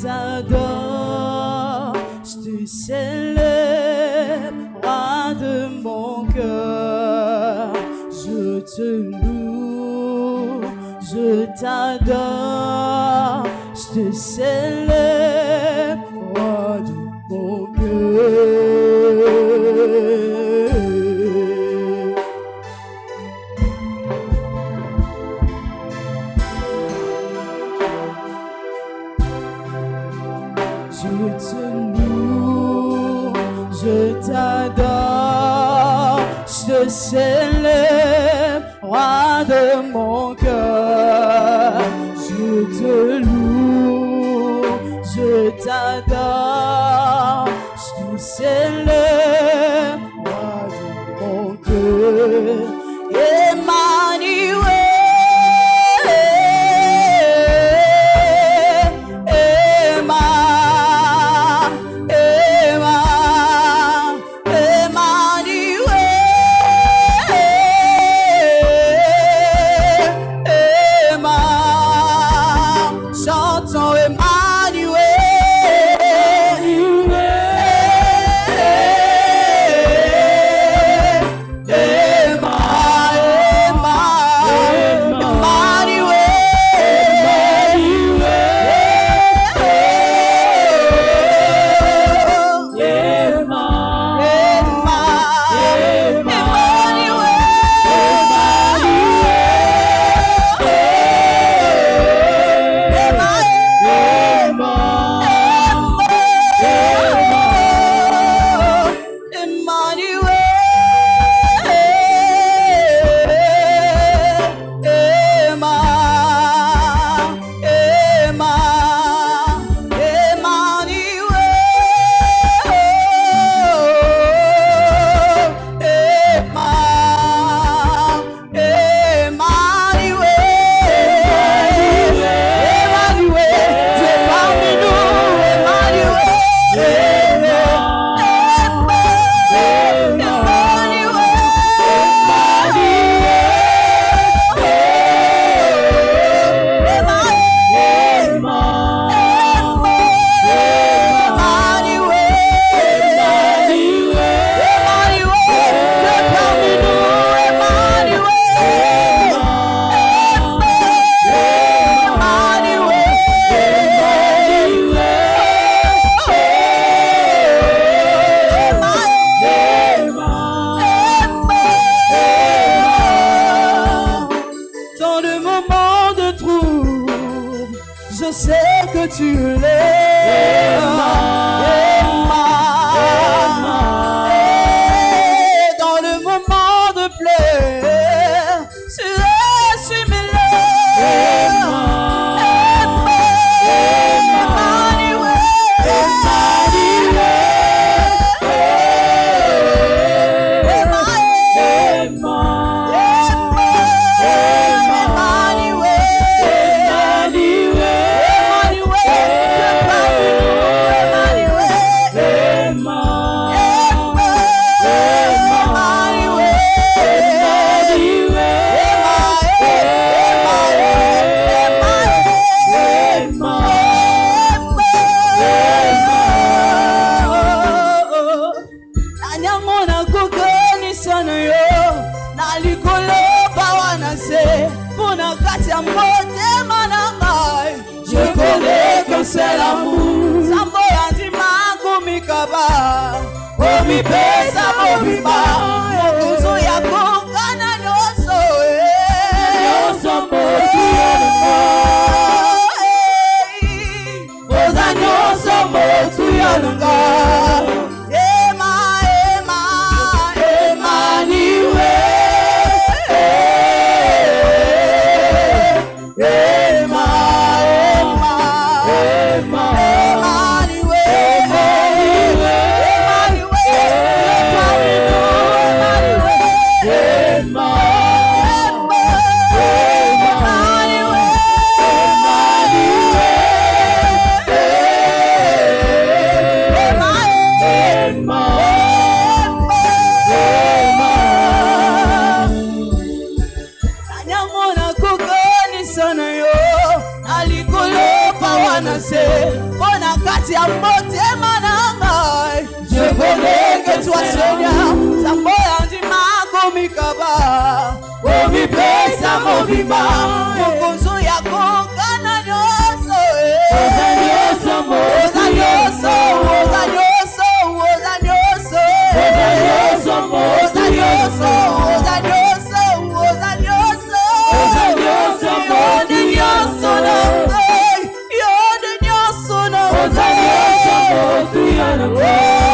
t'adore, je te célèbre, roi de mon cœur. Je te loue, je t'adore, je te célèbre, roi de mon cœur. Je te loue, je t'adore, je te célèbre, roi de mon cœur. Je te loue, je t'adore, je te célèbre, roi de mon cœur. Emmanuel. Je sais que tu l'aimes. Dans le moment de pleurs, tu es mes Je connais que c'est l'amour. Sambo yantima kumikaba. Omi pesa omi ba. Mokuzo yako kana nyoso. Nyoso motu yanunga. Oza nyoso motu yanunga. se bona kati ya motema na ngai. Je connais que toi Seigneur Nzambe andima komikaba omipesa mobimba mokonzo ya kokana nyonso oza nyonso oza nyonso oza nyonso oza nyonso oza nyonso oza nyonso oza nyonso oza nyonso oza nyonso yode nyonso na ngai yode nyonso na ngai oza nyonso motuya na ngai.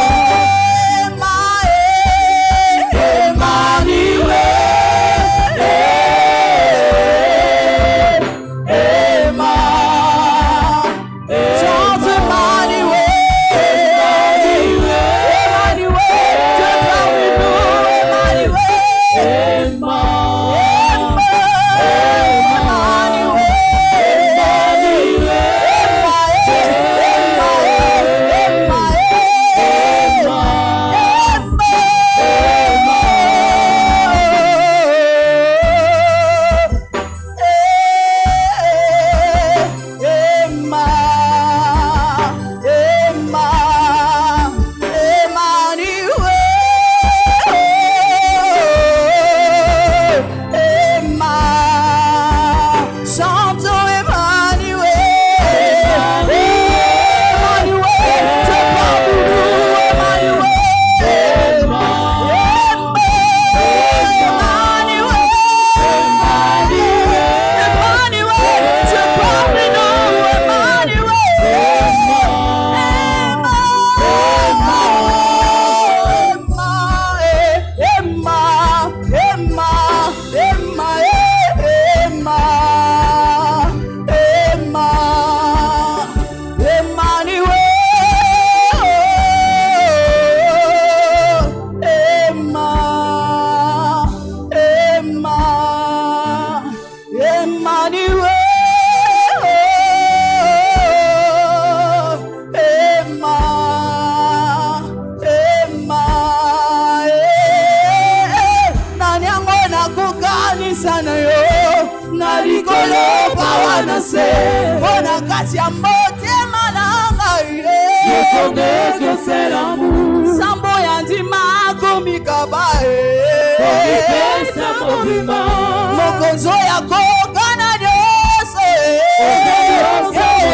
Mokonzo ya kokana nyonso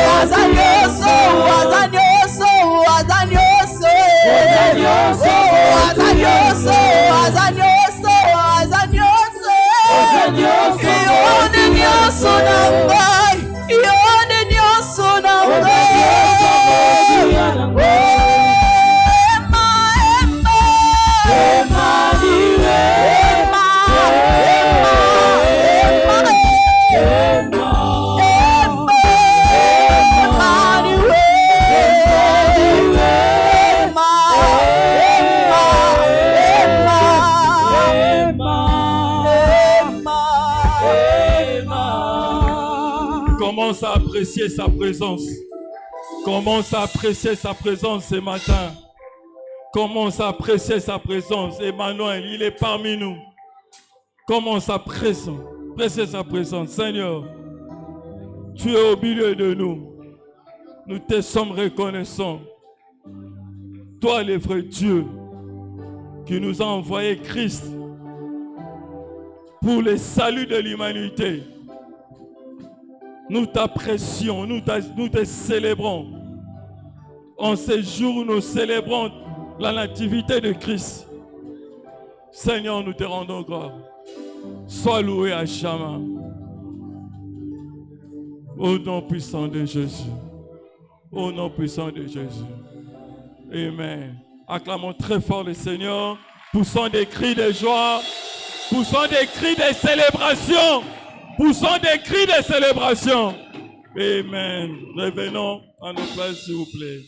waza nyonso waza nyonso waza nyonso waza nyonso waza nyonso waza nyonso yode nyonso na ngai yode nyonso na ngai. Commence à apprécier sa présence. Commence à apprécier sa présence ce matin. Commence à apprécier sa présence. Emmanuel, il est parmi nous. Commence à apprécier sa présence. Seigneur, tu es au milieu de nous. Nous te sommes reconnaissants. Toi, le vrai Dieu, qui nous a envoyé Christ pour le salut de l'humanité. Nous t'apprécions, nous te célébrons. En ces jours, nous célébrons la nativité de Christ. Seigneur, nous te rendons gloire. Sois loué à jamais. Au nom puissant de Jésus. Au nom puissant de Jésus. Amen. Acclamons très fort le Seigneur. Poussons des cris de joie. Poussons des cris de célébration. Poussons des cris de célébration. Amen. Revenons à nos places, s'il vous plaît.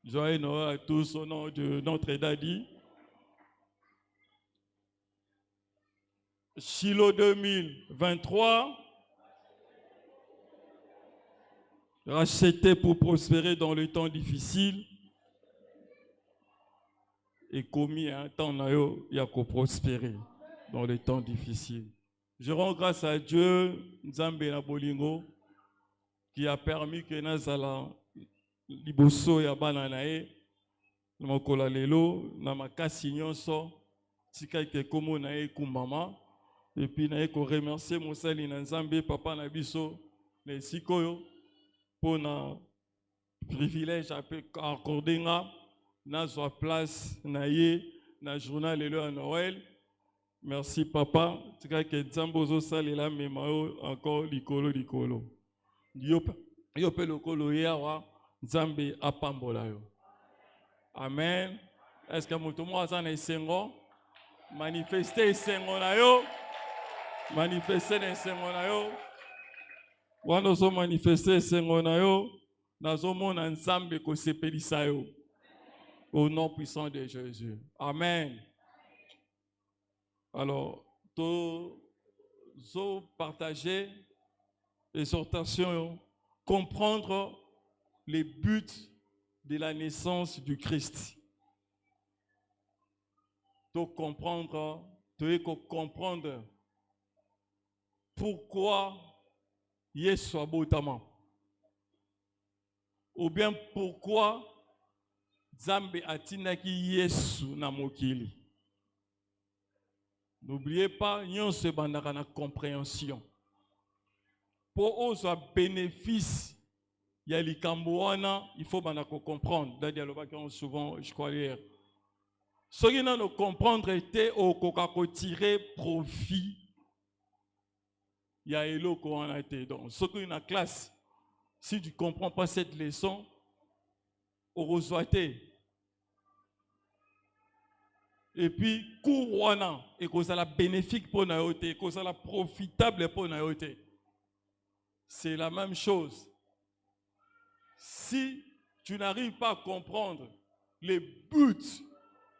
Joyeux Noël à tous au nom de notre Daddy. Shiloh 2023. Racheté pour prospérer dans le temps difficile. Et commis un temps il y a qu'à prospérer dans les temps difficiles. Je rends grâce à Dieu Nzambe na bolingo qui a permis que nazala liboso ya bana na ye na mokolo lelo na makasi nyonso tika ke komo na ye kumbama et puis na ye ko remercier mosali na Nzambe papa na biso na sikoyo pour na privilège accordé nga nazwa place na ye na journal lelo à Noël. Merci papa tika ke Nzambe zo salela mema encore likolo yo pe lokolo yawa Nzambe apambola yo. Amen. Est-ce que mutu mo azana esengo manifester esengo na yo, manifester esengo na yo, wana zo manifester esengo na yo nazo mona Nzambe ko sepelisa yo au nom puissant de Jésus. Amen. Alors zo partager l'exhortation, comprendre les buts de la naissance du Christ. Donc comprendre pourquoi Yesu abotama. Ou bien pourquoi Nzambe atinaki Yesu na mokili. N'oubliez pas, nyonso bandaka na compréhension. Pour osa bénéfice, il y a les Cambouana, il faut comprendre. D'ailleurs, souvent, je crois hier. Ce qui nous comprendre était au Coca-Cola tirer profit. Il y a Elo qu'on a été dans. Ce qui est dans la classe, si tu ne comprends pas cette leçon, au resoité. Et puis, Kourouana, et que ça la bénéfique pour Nayote, et que ça la profitable pour Nayote. C'est la même chose. Si tu n'arrives pas à comprendre les buts,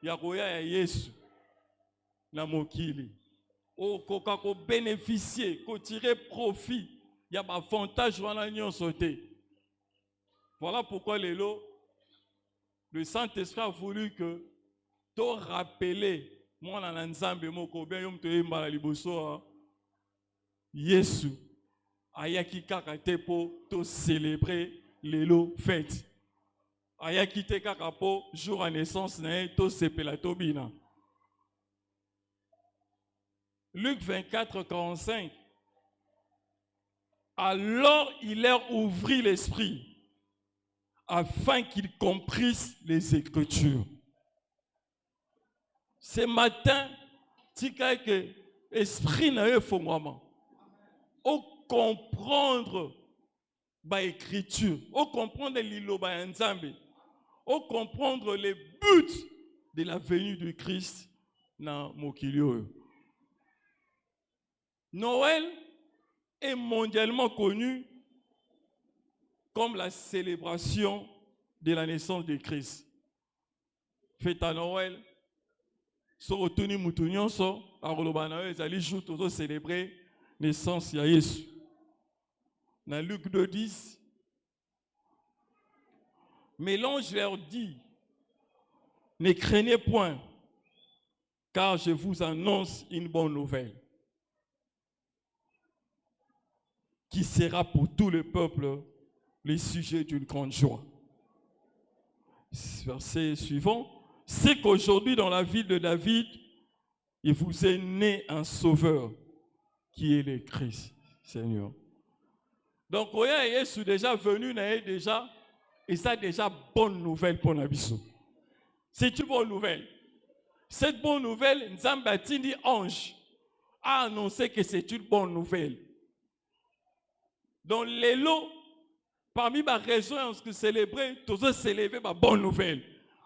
Yakoya et Yesu, na mokili, au koka ko bénéficier, ko tirer profit, il y a un avantage wana nyon sauté. Voilà pourquoi le Saint-Esprit a voulu que tu rappelles, moi na Nzambe moko bien yom to yembala liboso Yesu ayaki kaka te po to célébrer lelo fête. Ayaki te kaka po jour à naissance na to sepela to bina. Luc 24, 45. Alors il leur ouvrit l'esprit afin qu'ils comprissent les Écritures. Ce matin, tu sais que l'esprit n'a eu fondement. Au comprendre l'écriture, au comprendre l'Iloba Nzambe, au comprendre les buts de la venue du Christ dans Mokilio. Noël est mondialement connu comme la célébration de la naissance de Christ. Fête à Noël, so retourni mutunyon so, a roloba Noël, ils jour toujours célébrer naissance de Jésus. Dans Luc 2:10, mais l'ange leur dit, ne craignez point, car je vous annonce une bonne nouvelle, qui sera pour tout le peuple le sujet d'une grande joie. Verset suivant, c'est qu'aujourd'hui dans la ville de David, il vous est né un sauveur, qui est le Christ, Seigneur. Donc, Oya et Yesu déjà venu, déjà, et ça déjà bonne nouvelle pour Nabiso. C'est une bonne nouvelle. Cette bonne nouvelle, Nzambatini ange a annoncé que c'est une bonne nouvelle. Donc, les lots, parmi ma raison de célébrer, tous célébrer ma bonne nouvelle.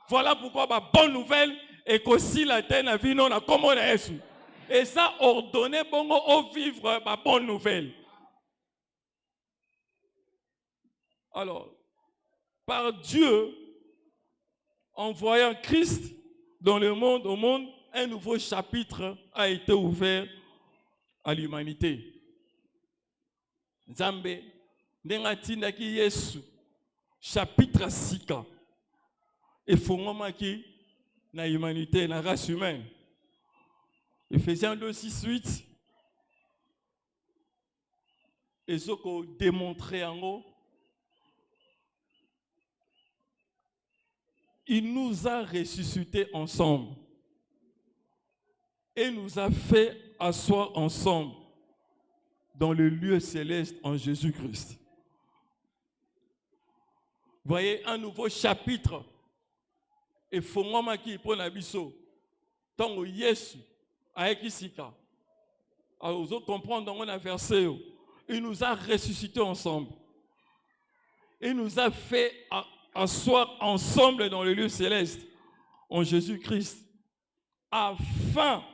Voilà pourquoi ma bonne nouvelle est qu'aussi la terre n'a vu non comme on a Jésus. Et ça ordonné bon au vivre ma bonne nouvelle. Alors, par Dieu, envoyant Christ dans le monde, au monde, un nouveau chapitre a été ouvert à l'humanité. Nzambe, nengatina ki Yesu, chapitre 6. Et fondement qui na humanité, na race humaine. Ephésiens 2, 6, 8. et ce qu'on démontrait en haut, il nous a ressuscités ensemble et nous a fait asseoir ensemble dans le lieu céleste en Jésus-Christ. Voyez un nouveau chapitre. Et faut qui pour nabiso. Tant Yesu avec Isika. Alors vous comprendre dans un verset. Il nous a ressuscités ensemble. Il nous a fait asseoir ensemble dans le lieu céleste en Jésus-Christ, afin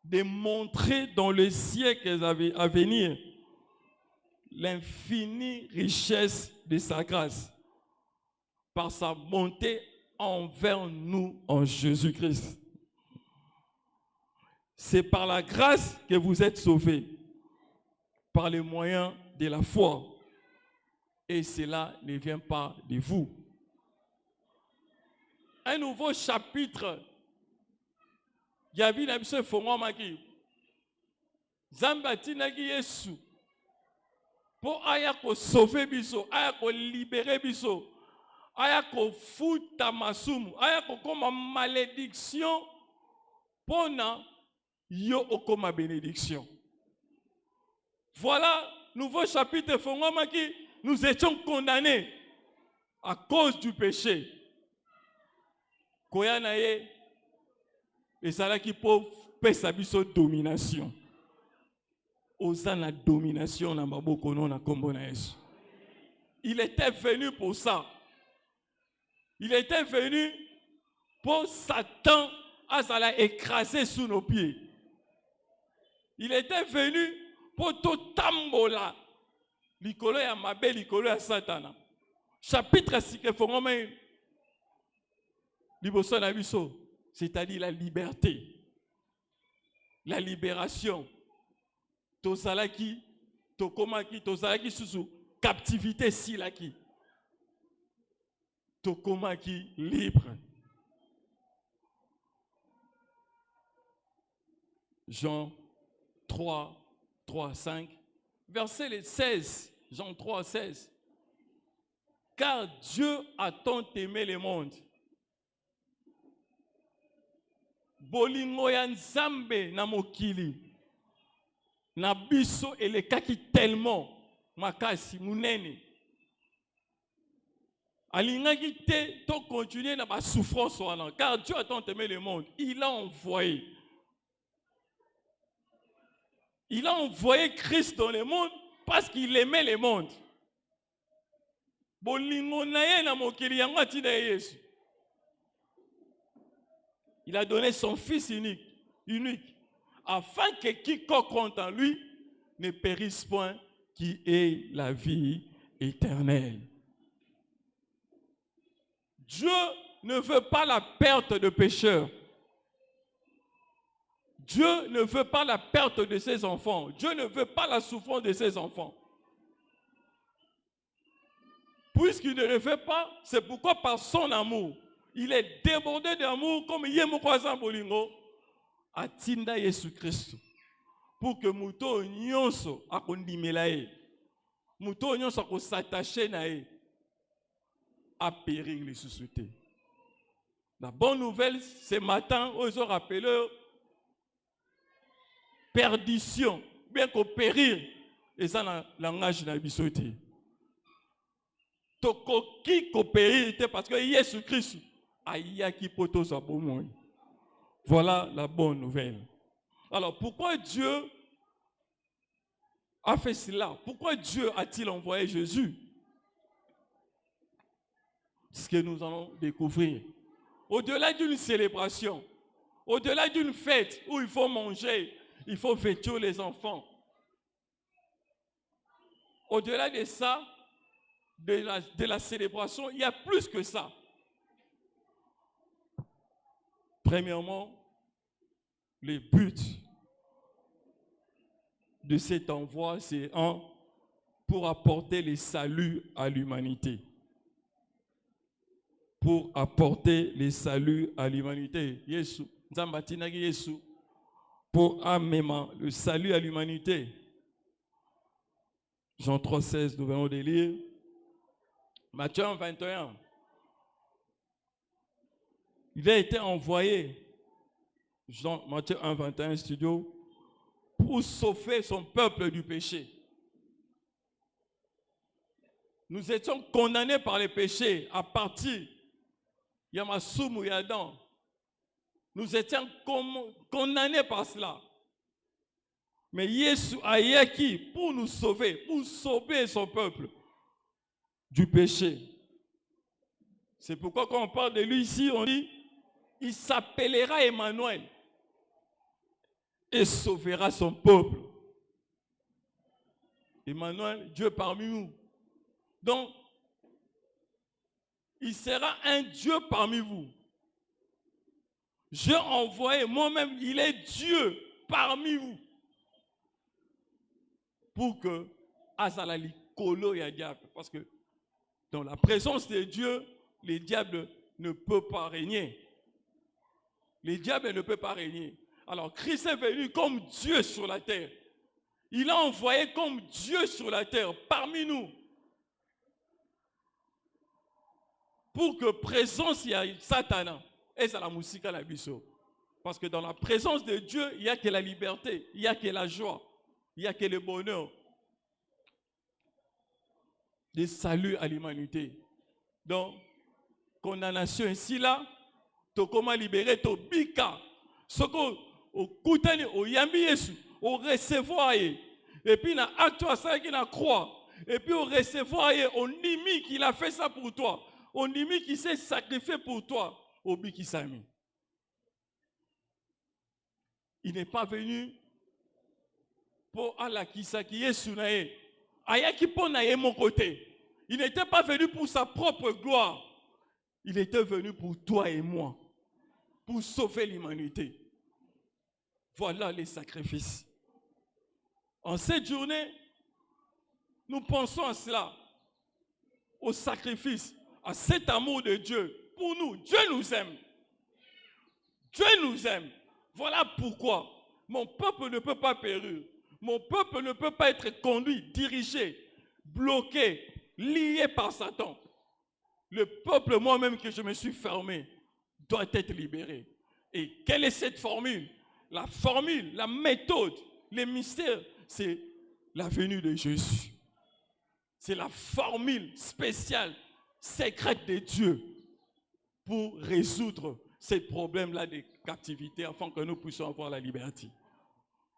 de montrer dans les siècles à venir l'infinie richesse de sa grâce par sa bonté envers nous en Jésus-Christ. C'est par la grâce que vous êtes sauvés, par les moyens de la foi. Et cela ne vient pas de vous. Un nouveau chapitre. Il y a une absence de Zambati nagi Yesu. Pour aya ko sauver biso, aya ko libérer biso, aya ko futa masumu, aya ko koma malédiction, pona yo okoma bénédiction. Voilà, nouveau chapitre Fongomaki, nous étions condamnés à cause du péché. Koyanaye, et ça là qui peut pesa biso domination. Osana domination na maboko na kombo na Yesu. Il était venu pour ça. Il était venu pour Satan à ça écraser sous nos pieds. Il était venu pour tout tambola. Likolo ya mabe, likolo ya Satana. Chapitre 6 que fongome liboso na biso, c'est-à-dire la liberté. La libération. Tozalaki, tokomaki, tozalaki sous captivité silaki. Tokomaki libre. Jean 3, 5, verset 16. Jean 3, 16. Car Dieu a tant aimé le monde. Bolingo ya Nzambe na mokili. Na biso elekaki tellement makasi munene. Alingaki te to continuer na ba souffrance wana. Car Dieu a tant aimé le monde. Il a envoyé. Il a envoyé Christ dans le monde parce qu'il aimait le monde. Bolingo na ye na mokili yango atina Yesu. Il a donné son fils unique, afin que quiconque compte en lui ne périsse point, qui ait la vie éternelle. Dieu ne veut pas la perte de pécheurs. Dieu ne veut pas la perte de ses enfants. Dieu ne veut pas la souffrance de ses enfants. Puisqu'il ne le fait pas, c'est pourquoi par son amour, il est débordé d'amour comme Yemo Kwazan Bolingo a Tinda Yesu Christ. Pour que Mouto Nyonso a kondimelae, Mouto Nyonso a s'attacher nae, a périr les sociétés. La bonne nouvelle, ce matin, ils ont rappelé perdition, bien qu'on périr, et ça dans le langage de la bisoté. Toko qui ko périr, parce que Jésus Christ a qui poto sa bon. Voilà la bonne nouvelle. Alors, pourquoi Dieu a fait cela? Pourquoi Dieu a-t-il envoyé Jésus? Ce que nous allons découvrir. Au-delà d'une célébration, au-delà d'une fête où il faut manger, il faut vêtir les enfants. Au-delà de ça, de la célébration, il y a plus que ça. Premièrement, le but de cet envoi, c'est pour apporter le salut à l'humanité. Pour apporter le salut à l'humanité. Yesu, Nzambatinagi Yesu, pour amener le salut à l'humanité. Jean 3,16, nous venons de lire. Matthieu 1,21. Il a été envoyé, Matthieu 1,21 studio, pour sauver son peuple du péché. Nous étions condamnés par les péchés à partir Yamasumu Yadan. Nous étions condamnés par cela. Mais Jésus a été pour nous sauver, pour sauver son peuple du péché. C'est pourquoi quand on parle de lui ici, on dit, il s'appellera Emmanuel et sauvera son peuple. Emmanuel, Dieu parmi nous. Donc, il sera un Dieu parmi vous. J'ai envoyé, moi-même, il est Dieu parmi vous. Pour que, Azalali Kolo ya diable, parce que dans la présence de Dieu, les diables ne peuvent pas régner. Les diables ne peuvent pas régner. Alors, Christ est venu comme Dieu sur la terre. Il a envoyé comme Dieu sur la terre, parmi nous. Pour que présence il y a Satan et ça la musique à la biso. Parce que dans la présence de Dieu, il n'y a que la liberté, il n'y a que la joie, il n'y a que le bonheur. Le salut à l'humanité. Donc, condamnation ici là, to comment libérer to bika. Ce qu'on au koutani au yambi Yesu, au recevoir et puis na acte ça qui na croix. Et puis au recevoir et on nimi qu'il a fait ça pour toi. On nimi qui s'est sacrifié pour toi. Au biki sami. Il n'est pas venu pour Allah qui Yesu nae. Aya qui ponaye mon côté. Il n'était pas venu pour sa propre gloire. Il était venu pour toi et moi. Pour sauver l'humanité. Voilà les sacrifices. En cette journée, nous pensons à cela. Au sacrifice. À cet amour de Dieu. Pour nous, Dieu nous aime. Dieu nous aime. Voilà pourquoi mon peuple ne peut pas périr. Mon peuple ne peut pas être conduit, dirigé, bloqué, lié par Satan. Le peuple, moi-même que je me suis fermé, doit être libéré. Et quelle est cette formule? La formule, la méthode, les mystères, c'est la venue de Jésus. C'est la formule spéciale, secrète de Dieu pour résoudre ces problèmes-là de captivité afin que nous puissions avoir la liberté.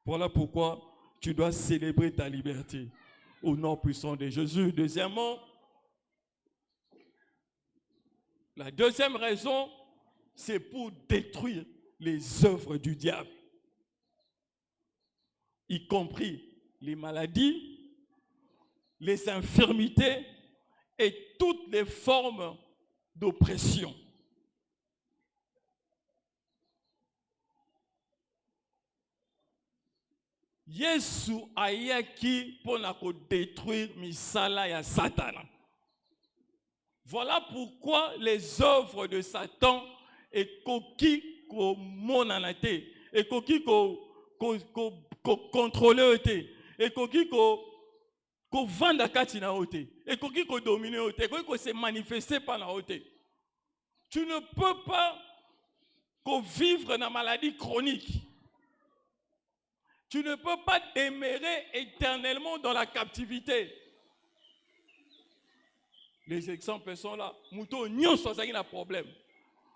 Voilà pourquoi tu dois célébrer ta liberté au nom puissant de Jésus. Deuxièmement, la deuxième raison, c'est pour détruire les œuvres du diable, y compris les maladies, les infirmités et toutes les formes d'oppression. Yesu ayaki pona ko détruire misala ya Satan. Voilà pourquoi les œuvres de Satan et koki ko monanate et koki ko contrôler ote et koki ko vanda kati na ote et koki ko dominer ote koki ko se manifester par na ote. Tu ne peux pas vivre dans la maladie chronique. Tu ne peux pas demeurer éternellement dans la captivité. Les exemples sont là. Mouto nyonso ça qui a problème.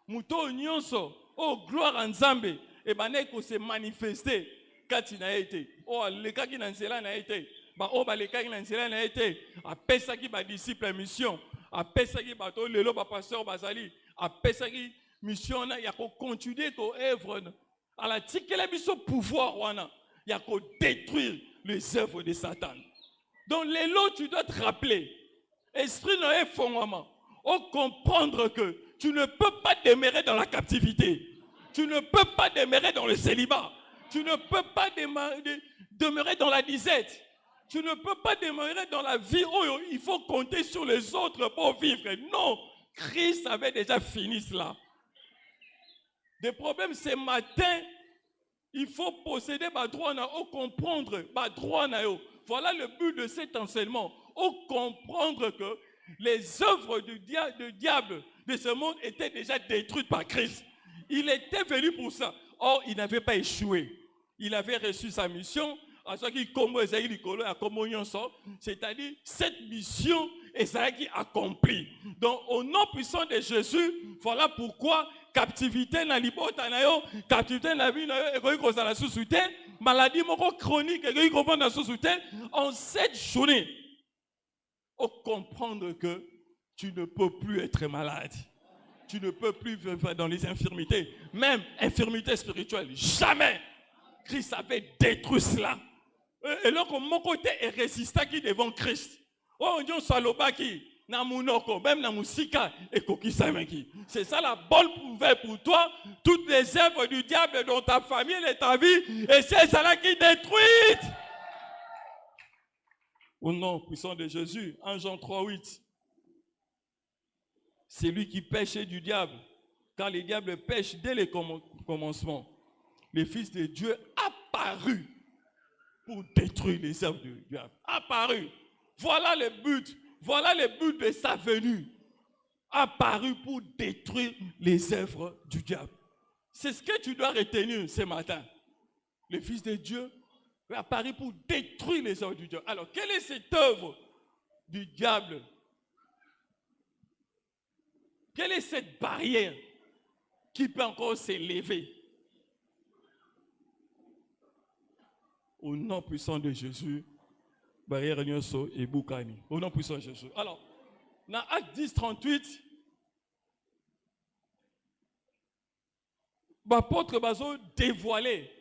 Mouto nyonso oh gloire en Nzambe et bané ko se manifester kati na été. Oh le ka ki na nzela na été. Ba oh ba le ka ki na nzela na été. Apesa ki ba disciple mission. Apesa ki ba to lelo ba pasteur bazali. Apesa ki mission na ya ko continuer ko œuvre à la tikela biso pouvoir wana. Il y a qu'à détruire les œuvres de Satan. Donc, les lots, tu dois te rappeler. Esprit Noé fondement. Au comprendre que tu ne peux pas demeurer dans la captivité. Tu ne peux pas demeurer dans le célibat. Tu ne peux pas demeurer dans la disette. Tu ne peux pas demeurer dans la vie où il faut compter sur les autres pour vivre. Non, Christ avait déjà fini cela. Des problèmes ce matin. Il faut posséder ma droit na comprendre ma droit na yo Voilà le but de cet enseignement. Au comprendre que les œuvres du diable de ce monde étaient déjà détruites par Christ. Il était venu pour ça. Or, il n'avait pas échoué. Il avait reçu sa mission. C'est-à-dire, cette mission est accomplie. Donc, au nom puissant de Jésus, voilà pourquoi captivité na libota na yo, captivité na vie na yo, ekoki kozala susu te, maladie moko chronique ekoki kovanda susu te. En cette journée, faut comprendre que tu ne peux plus être malade. Tu ne peux plus vivre dans les infirmités, même infirmités spirituelles. Jamais. Christ avait détruit cela. Et là, mon côté est résistant qui devant Christ. Oh, on salobaki, na munoko, même na musika et kokisamaki. C'est ça la bonne nouvelle pour toi. Toutes les œuvres du diable dans ta famille et ta vie, et c'est cela qui détruit. Au nom puissant de Jésus, 1 Jean 3:8. C'est lui qui pêchait du diable. Car les diables pêchent dès le commencement. Le Fils de Dieu apparut pour détruire les œuvres du diable. Apparu. Voilà le but. Voilà le but de sa venue. Apparu pour détruire les œuvres du diable. C'est ce que tu dois retenir ce matin. Le Fils de Dieu est apparu pour détruire les œuvres du diable. Alors, quelle est cette œuvre du diable? Quelle est cette barrière qui peut encore s'élever? Au nom puissant de Jésus, barrière Nyoso et Boukani. Au nom puissant de Jésus. Alors, dans Acte 10, 38, l'apôtre Bazo dévoilait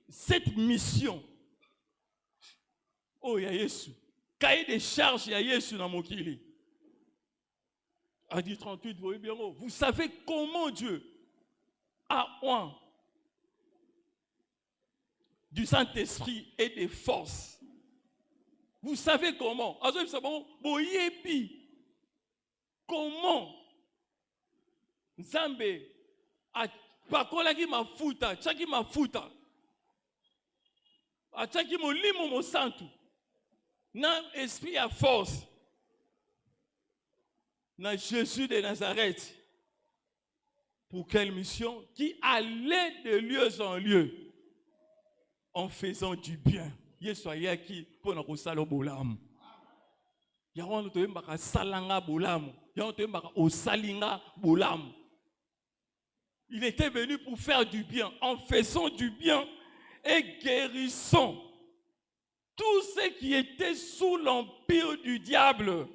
cette mission. Oh, il y a Jésus. Cahier des charges, il y a Jésus dans mon kili. Acte 10, 38, vous voyez bien, vous savez comment Dieu a oint du Saint-Esprit et des forces. Vous savez comment? Comment Nzambe a pakolaki mafuta, tchaki mafuta, a tchaki molimo mo santu, na esprit à force, na Jésus de Nazareth. Pour quelle mission? Qui allait de lieu en lieu en faisant du bien. Yesoya qui pour nous salo bolam. Yawan to mbaka salanga bolam. Yawan to mbaka osalinga bolam. Il était venu pour faire du bien, en faisant du bien et guérissant tous ceux qui étaient sous l'empire du diable.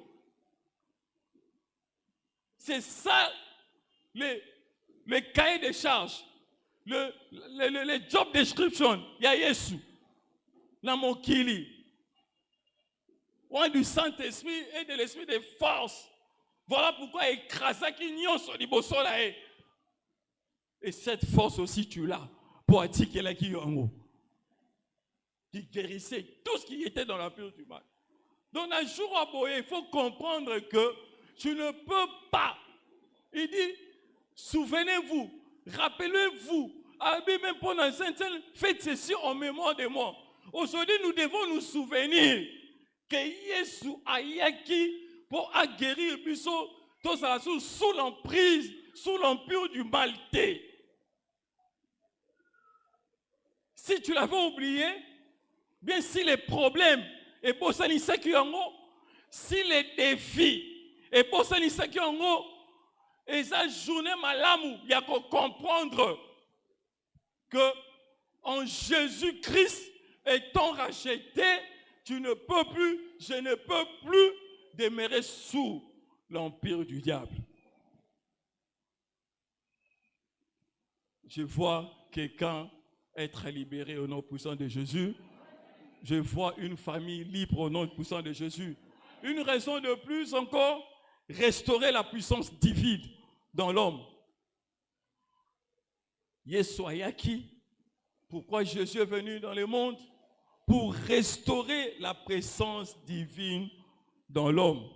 C'est ça le cahier de charges, le job description. Il y a Jésus, dans mon kili. On du Saint-Esprit et de l'Esprit de force. Voilà pourquoi écraser qui n'y sur les bossons là. Et cette force aussi tu l'as pour attirer la qui guérissait tout ce qui était dans l'empire du mal. Donc un jour à Boye, il faut comprendre que tu ne peux pas. Il dit, souvenez-vous, rappelez-vous, même pendant Sainte, faites ceci en mémoire de moi. Aujourd'hui, nous devons nous souvenir que Jésus a yaki pour guérir sous l'emprise, sous l'empire du mal. Si tu l'avais oublié, bien si les problèmes et pour ça si les défis et pour ça et sa journée malamu, il y a qu'à comprendre que en Jésus-Christ étant racheté, tu ne peux plus, je ne peux plus demeurer sous l'empire du diable. Je vois quelqu'un être libéré au nom puissant de Jésus. Je vois une famille libre au nom puissant de Jésus. Une raison de plus encore, restaurer la puissance divine dans l'homme. Yesoyaki, pourquoi Jésus est venu dans le monde? Pour restaurer la présence divine dans l'homme.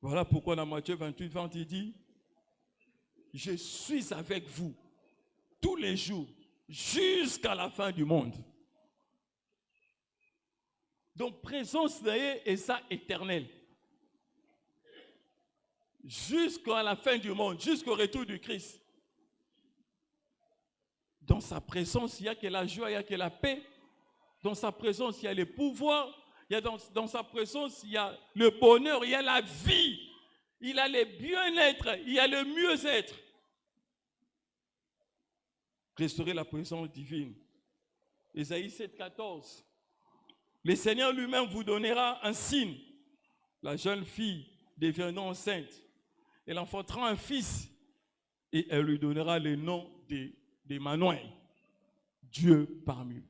Voilà pourquoi dans Matthieu 28, 20, il dit, je suis avec vous tous les jours jusqu'à la fin du monde. Donc, présence est ça éternelle. Jusqu'à la fin du monde, jusqu'au retour du Christ. Dans sa présence, il n'y a que la joie, il n'y a que la paix. Dans sa présence, il y a le pouvoir. Dans sa présence, il y a le bonheur, il y a la vie. Il y a le bien-être, il y a le mieux-être. Restaurer la présence divine. Ésaïe 7,14. Le Seigneur lui-même vous donnera un signe. La jeune fille deviendra enceinte. Elle enfantera un fils et elle lui donnera le nom d'Emmanuel, Dieu parmi vous.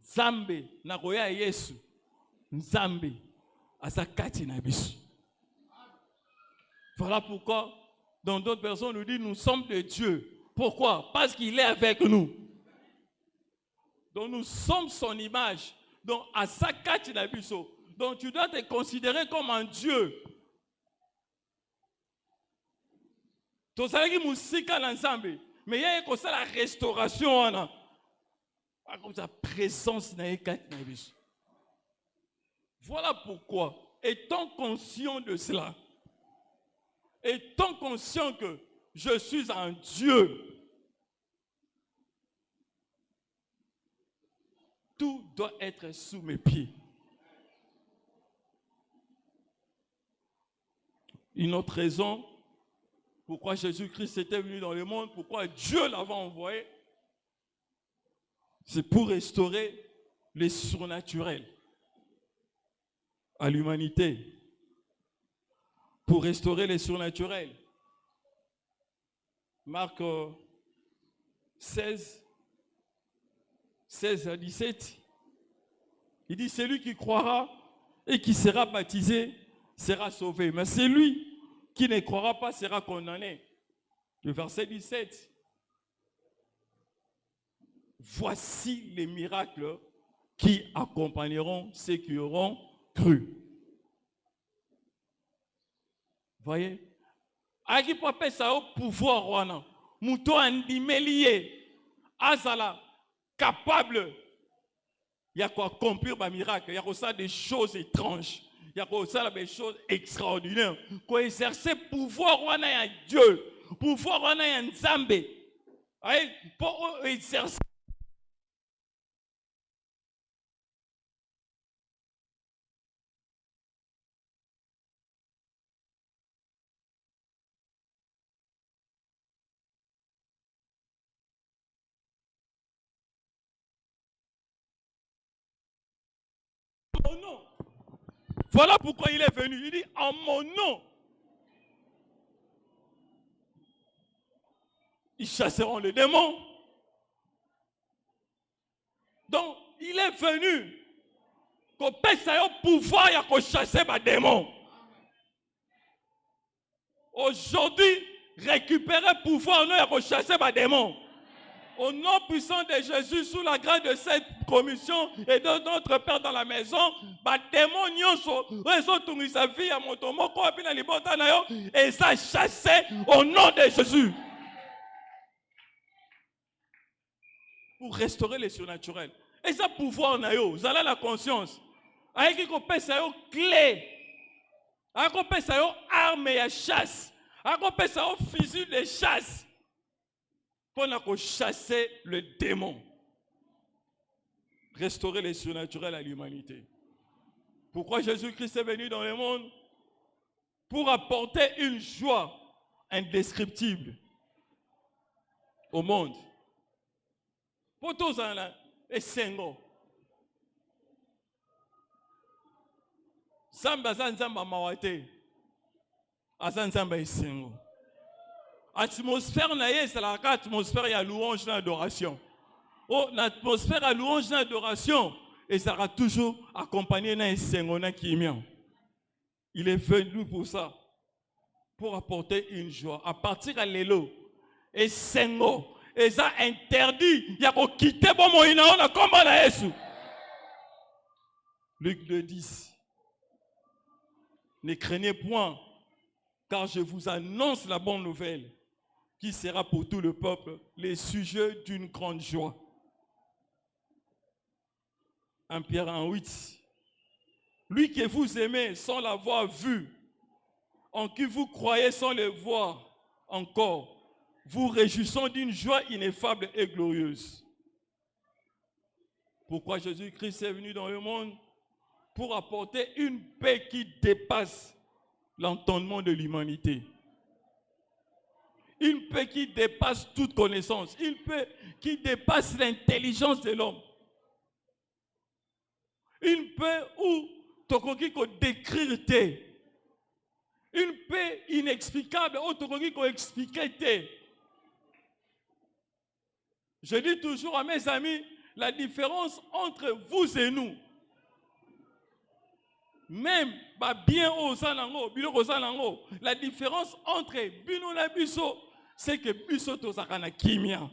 Nzambe nakoya Yesu, Nzambe azakati na biso. Voilà pourquoi dans d'autres versions nous dit nous sommes de Dieu. Pourquoi? Parce qu'il est avec nous. Donc nous sommes son image. Donc azakati na biso. Donc tu dois te considérer comme un Dieu. Tozalaki musika na Nzambe, mais il y a la restauration wana. Par contre, sa présence n'a pas. Voilà pourquoi, étant conscient de cela, étant conscient que je suis un Dieu, tout doit être sous mes pieds. Une autre raison pourquoi Jésus-Christ était venu dans le monde, pourquoi Dieu l'avait envoyé, c'est pour restaurer les surnaturels à l'humanité. Pour restaurer les surnaturels. Marc 16 à 17. Il dit, celui qui croira et qui sera baptisé sera sauvé. Mais celui qui ne croira pas sera condamné. Le verset 17. Voici les miracles qui accompagneront ceux qui auront cru. Voyez? Aki pape sa au pouvoir wana. Muto andimelié. Azala capable. Il y a quoi accomplir des miracles. Il y a quoi des choses étranges. Il y a quoi des choses extraordinaires. Quoi exercer pouvoir wana ya Dieu. Pouvoir wana ya Nzambe. Pour exercer. Mon nom. Voilà pourquoi il est venu. Il dit en mon nom. Ils chasseront les démons. Donc, il est venu qu'on puisse avoir pouvoir à chasser les démons. Aujourd'hui, récupérer le pouvoir à chasser les démons. Au nom puissant de Jésus, sous la grâce de cette commission et de notre Père dans la maison, les démons ils sa vie à mon tomo, et ça chassé au nom de Jésus. Pour restaurer les surnaturels. Et ça pouvoir, vous avez la conscience. Avec qui peut ça clé. Avec qui peut ça arme et chasse. Avec qui peut ça fusil de chasse. Pour chasser le démon. Restaurer les surnaturels à l'humanité. Pourquoi Jésus-Christ est venu dans le monde? Pour apporter une joie indescriptible au monde. Pour tous en et sengo. Samba zanzamba mawate. Azanzamba et sengo. Atmosphère naïe, c'est la atmosphère, il y a louange d'adoration. Oh, l'atmosphère à louange d'adoration, et ça sera toujours accompagné d'un sengona qui est mien. Il est venu pour ça, pour apporter une joie. À partir de l'élo, et sengo, et ça interdit, il y a qu'on quitte bon moïna, on a combat la Yesu. Luc 2,10. Ne craignez point, car je vous annonce la bonne nouvelle. qui sera pour tout le peuple les sujets d'une grande joie. 1 Pierre 1,8. Lui que vous aimez sans l'avoir vu, en qui vous croyez sans le voir encore, vous réjouissons d'une joie ineffable et glorieuse. Pourquoi Jésus-Christ est venu dans le monde? Pour apporter une paix qui dépasse l'entendement de l'humanité. Une paix qui dépasse toute connaissance. Une paix qui dépasse l'intelligence de l'homme. Une paix où tu peux décrire. Une paix inexplicable où tu peux expliquer. Je dis toujours à mes amis, la différence entre vous et nous, même bien aux anango, la différence entre bino na biso, c'est que biso tozaka na kimia.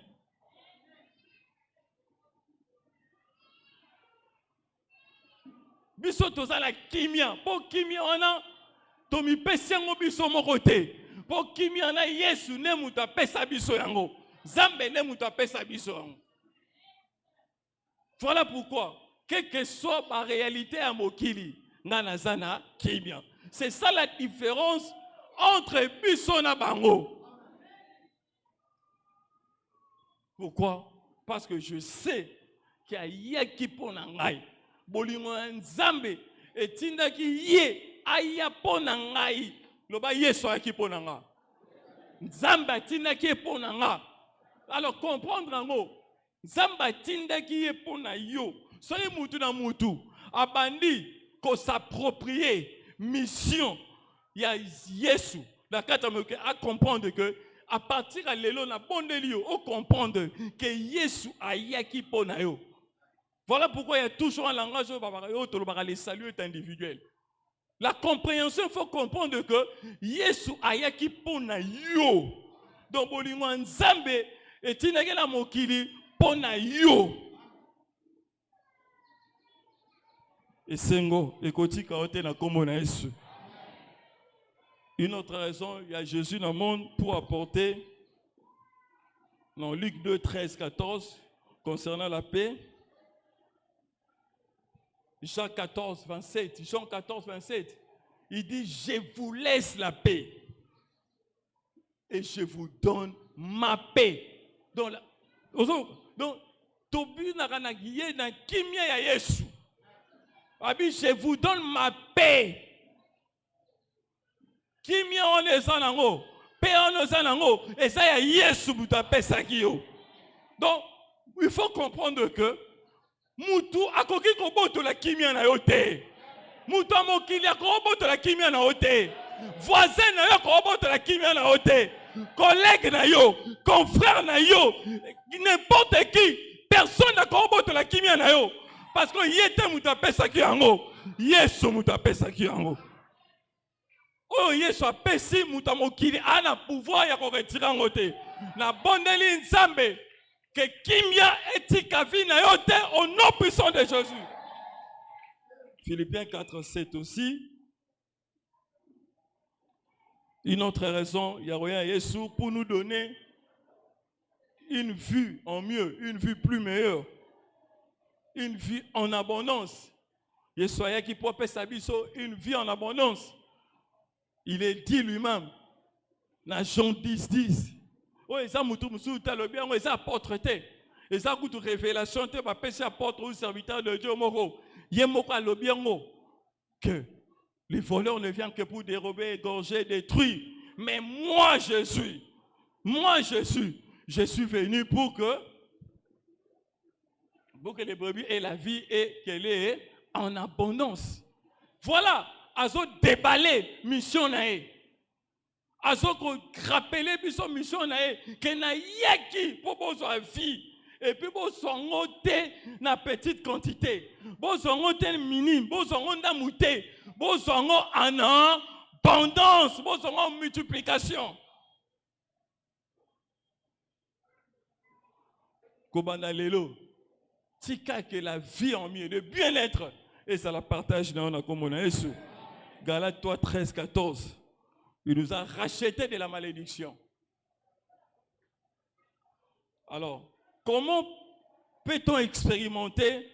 Biso tozala kimia, pour kimia ona tomi pesengo biso moko te. Pour kimia na Yesu ne muta pesa biso yango. Zambe ne muta pesa biso yango. Voilà pourquoi, quelle que soit ma réalité à Mokili, nanazana kimia. C'est ça la différence entre biso na bango. Pourquoi? Parce que je sais qu'il y a qui pona ngai. Bolingo nzambe etinda ki ye aya pona ngai. Loba yeso aki pona nga. Nzambe etinda ki pona nga. Alors comprendre ngo. Nzambe etinda ki ye pona yo. Soye mutu na mutu abandi ko s'approprier mission ya Yesu. La katamoke à comprendre que à partir de l'élo na bondelio, on comprendre que Yesu aya ki pona yo. Voilà pourquoi il y a toujours un langage où les saluts est individuel. La compréhension, il faut comprendre que Yesu ayaki pona yo. Donc, bolingo nzambe etinaki na mokili pona yo. Et sengo ekotika ote na kombo na Yesu. Une autre raison, il y a Jésus dans le monde pour apporter, dans Luc 2, 13, 14, concernant la paix. Jean 14, 27, Jean 14, 27, il dit, je vous laisse la paix et je vous donne ma paix. Donc, Tobu Naranagiye na kimia ya Yesu. Abi, je vous donne ma paix. Kimia on est en ango, paix on est en ango, et ça y a Yesu buta paix sakio. Donc, il faut comprendre que Mutu akoki koboto la kimia na yote. Mutu amokili akoboto la kimia na yote. Voisin na yo koboto la kimia na yote. Collègue na yo, confrère na yo, n'importe qui, personne na koboto la kimia na yo. Parce que yete mutu apesa ki yango. Yesu mutu apesa ki yango. Oh Yesu apesi mutu amokili ana pouvoir ya ko retirer yango te. Na bondeli nzambe. Que kimia etika vi na yote au nom puissant de Jésus. Philippiens 4, 7 aussi. Une autre raison, il y a rien Jésus pour nous donner une vue en mieux, une vue plus meilleure, une vie en abondance. Jésus a qui peut sa biso une vie en abondance. Il est dit lui-même dans Jean 10, 10. Oh, ça mutu musu talo bien, oh, ça apôtre te. Et ça coûte révélation te va passer apôtre ou serviteur de Dieu moko. Yemoko alo bien que les voleurs ne viennent que pour dérober, égorger, détruire. Mais moi je suis venu pour que les brebis aient la vie et qu'elle est en abondance. Voilà, azo déballer mission nae. Azoko rappeler biso mission nae que na yaki pour besoin vie et puis besoin ngote na petite quantité besoin ngote minime besoin ngonda muté besoin en abondance besoin en multiplication. Kobanda lelo tika que la vie en mieux le bien-être et ça la partage dans la commune. Galates 3, 13, 14. Il nous a racheté de la malédiction. Alors, comment peut-on expérimenter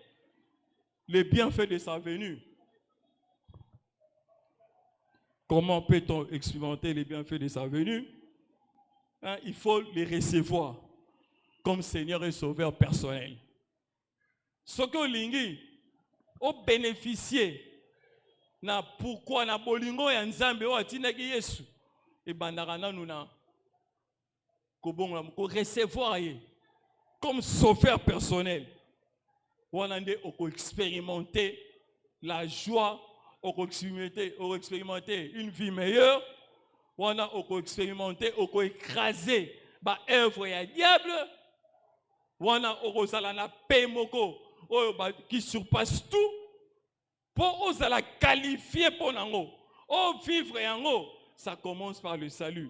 les bienfaits de sa venue? Comment peut-on expérimenter les bienfaits de sa venue? Il faut les recevoir comme Seigneur et Sauveur personnel. Ce que l'ingé au bénéficier na pourquoi na bolingo ya nzambe o atinaki Yesu et bandarana nuna ko bonga ko recevoir comme sauveur personnel. On a expérimenté la joie, on expérimenté une vie meilleure, on a expérimenté, on écrasé ba œuvre ya diable, on a la paix moko qui surpasse tout. Pour la qualifier pour nango, vivre yango, ça commence par le salut.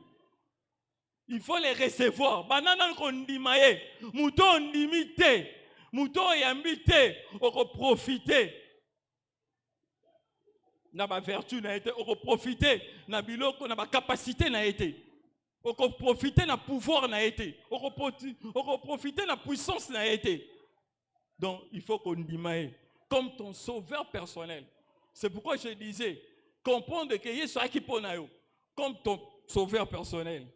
Il faut les recevoir. Banana kondimaye, mouton limité, mouton yambité, on profiter. Na ba vertu na été, on profiter na biloko na ba capacité na été. On profiter na pouvoir na été. On profiter na puissance na été. Donc il faut qu'on dimaye comme ton sauveur personnel. C'est pourquoi je disais, comprendre que Jésus est qui pour nous, comme ton sauveur personnel.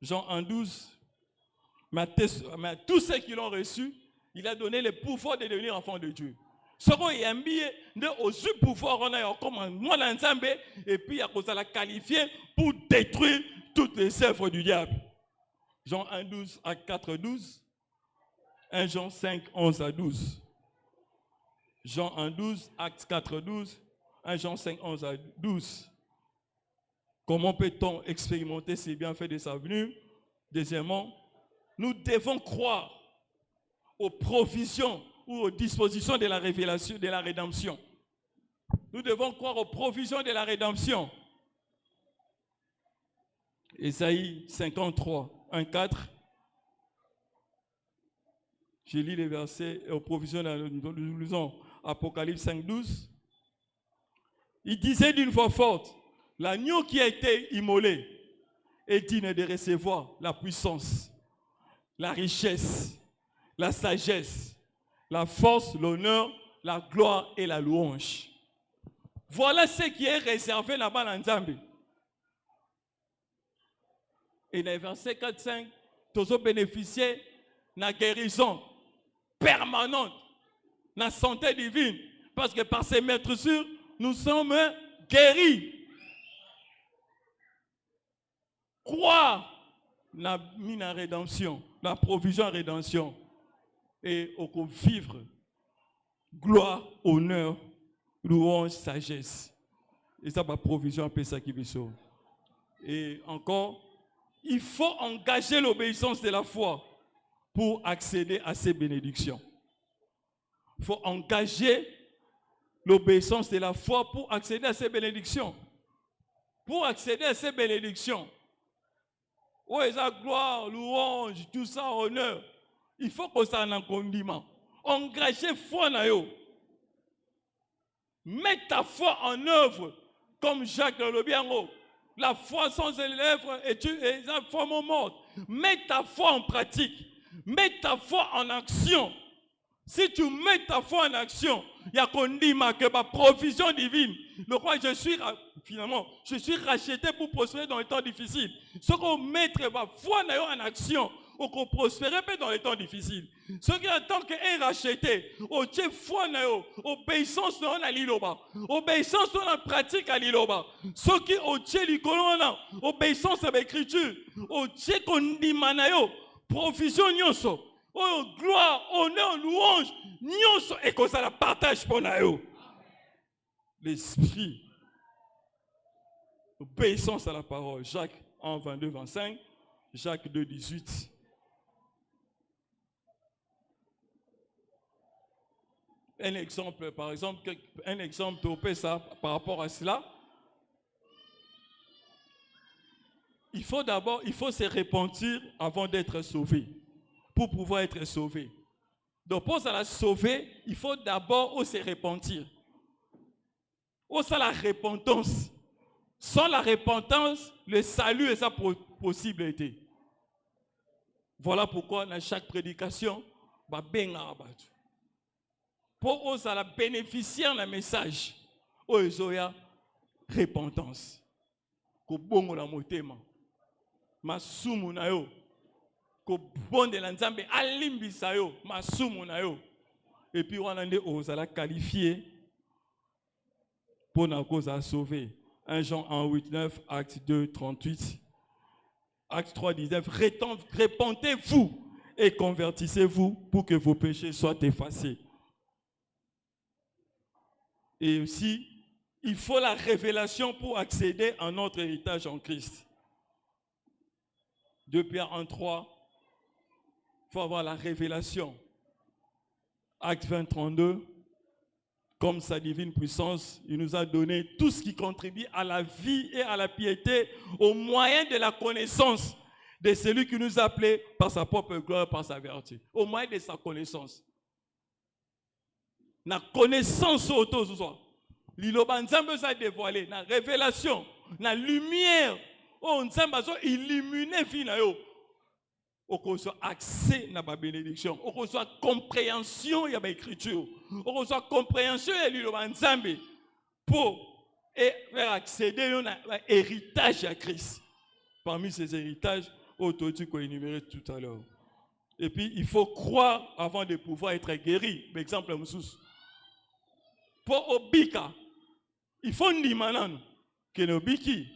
Jean 1,12, mais tous ceux qui l'ont reçu, il a donné le pouvoir de devenir enfant de Dieu. Ce qu'on a mis au pouvoir, on a comme moi l'ensemble, et puis on a qualifié pour détruire toutes les œuvres du diable. Jean 1,12 à 4,12, 1 Jean 5, 11 à 12. Jean 1,12, Actes 4,12, 1 Jean 5, 11 à 12. Comment peut-on expérimenter ces bienfaits de sa venue? Deuxièmement, nous devons croire aux provisions ou aux dispositions de la révélation, de la rédemption. Nous devons croire aux provisions de la rédemption. Ésaïe 53, 1, 4. Je lis les versets aux provisions de la rédemption. Apocalypse 5, 12. Il disait d'une voix forte, l'agneau qui a été immolé est digne de recevoir la puissance, la richesse, la sagesse, la force, l'honneur, la gloire et la louange. Voilà ce qui est réservé là-bas dans Nzambe. Et dans les versets 4, 5, tous bénéficier de la guérison permanente, la santé divine, parce que par ces maîtresses, nous sommes guéris. Croire la rédemption, la provision à rédemption, et au vivre gloire, honneur, louange, sagesse. Et ça, ma provision, un peu ça qui veut sauver. Et encore, il faut engager l'obéissance de la foi pour accéder à ces bénédictions. Il faut engager l'obéissance de la foi pour accéder à ces bénédictions. Pour accéder à ces bénédictions, où est la gloire, louange, tout ça, honneur, il faut qu'on s'en en condiment. Engager foi na yo. Mets ta foi en œuvre, comme Jacques le Biango. La foi sans lèvres est la foi morte. Mets ta foi en pratique. Mets ta foi en action. Si tu mets ta foi en action, il y a qu'on dit que ma provision divine, le roi, je suis racheté pour prospérer dans les temps difficiles. Ce qu'on met ma foi en action, on prospérer dans les temps difficiles. Ce qui attend que est racheté, au Dieu foi obéissance dans la liloba, obéissance dans la pratique à liloba. Ce qui au Dieu likolona, obéissance à l'écriture, au Dieu qu'on dit manayo, provision nyonso. Oh, gloire, honneur, louange, nyonso et que ça la partage pour nous. L'esprit, obéissance à la parole. Jacques 1, 22, 25, Jacques 2, 18. Un exemple, par exemple, ça, par rapport à cela. Il faut se repentir avant d'être sauvé. Pour pouvoir être sauvé. Donc pour ça la sauver, il faut d'abord se repentir. Ça la repentance. Sans la repentance, le salut est sa possibilité. Voilà pourquoi dans chaque prédication, ba benga abatu. Pour ozala bénéficier d'un message, ozoya repentance. Ko bongo la motema. Masumu na yo. Ko bonde la nzambe alimbisa yo, masumu na yo. Et puis on a ozala qualifié pour na cause à sauver. 1 Jean 1, 8, 9, Acte 2, 38. Acte 3, 19, répentez-vous et convertissez-vous pour que vos péchés soient effacés. Et aussi, il faut la révélation pour accéder à notre héritage en Christ. 2 Pierre 1, 3, il faut avoir la révélation. Acte 20, 32, comme sa divine puissance, il nous a donné tout ce qui contribue à la vie et à la piété au moyen de la connaissance de celui qui nous a appelés par sa propre gloire, par sa vertu. Au moyen de sa connaissance. La connaissance auto, l'Iloba Nzambe a dévoilé, la révélation, la lumière, on Nzambe a illuminé vie na yo. On reçoit accès à la bénédiction, on reçoit compréhension de l'écriture, on reçoit compréhension de l'Ilobanzambe pour faire accéder à l'héritage à Christ. Parmi ces héritages, autour qu'on a énuméré tout à l'heure. Et puis, il faut croire avant de pouvoir être guéri. Par exemple, pour Obika, il faut dire que Obiki,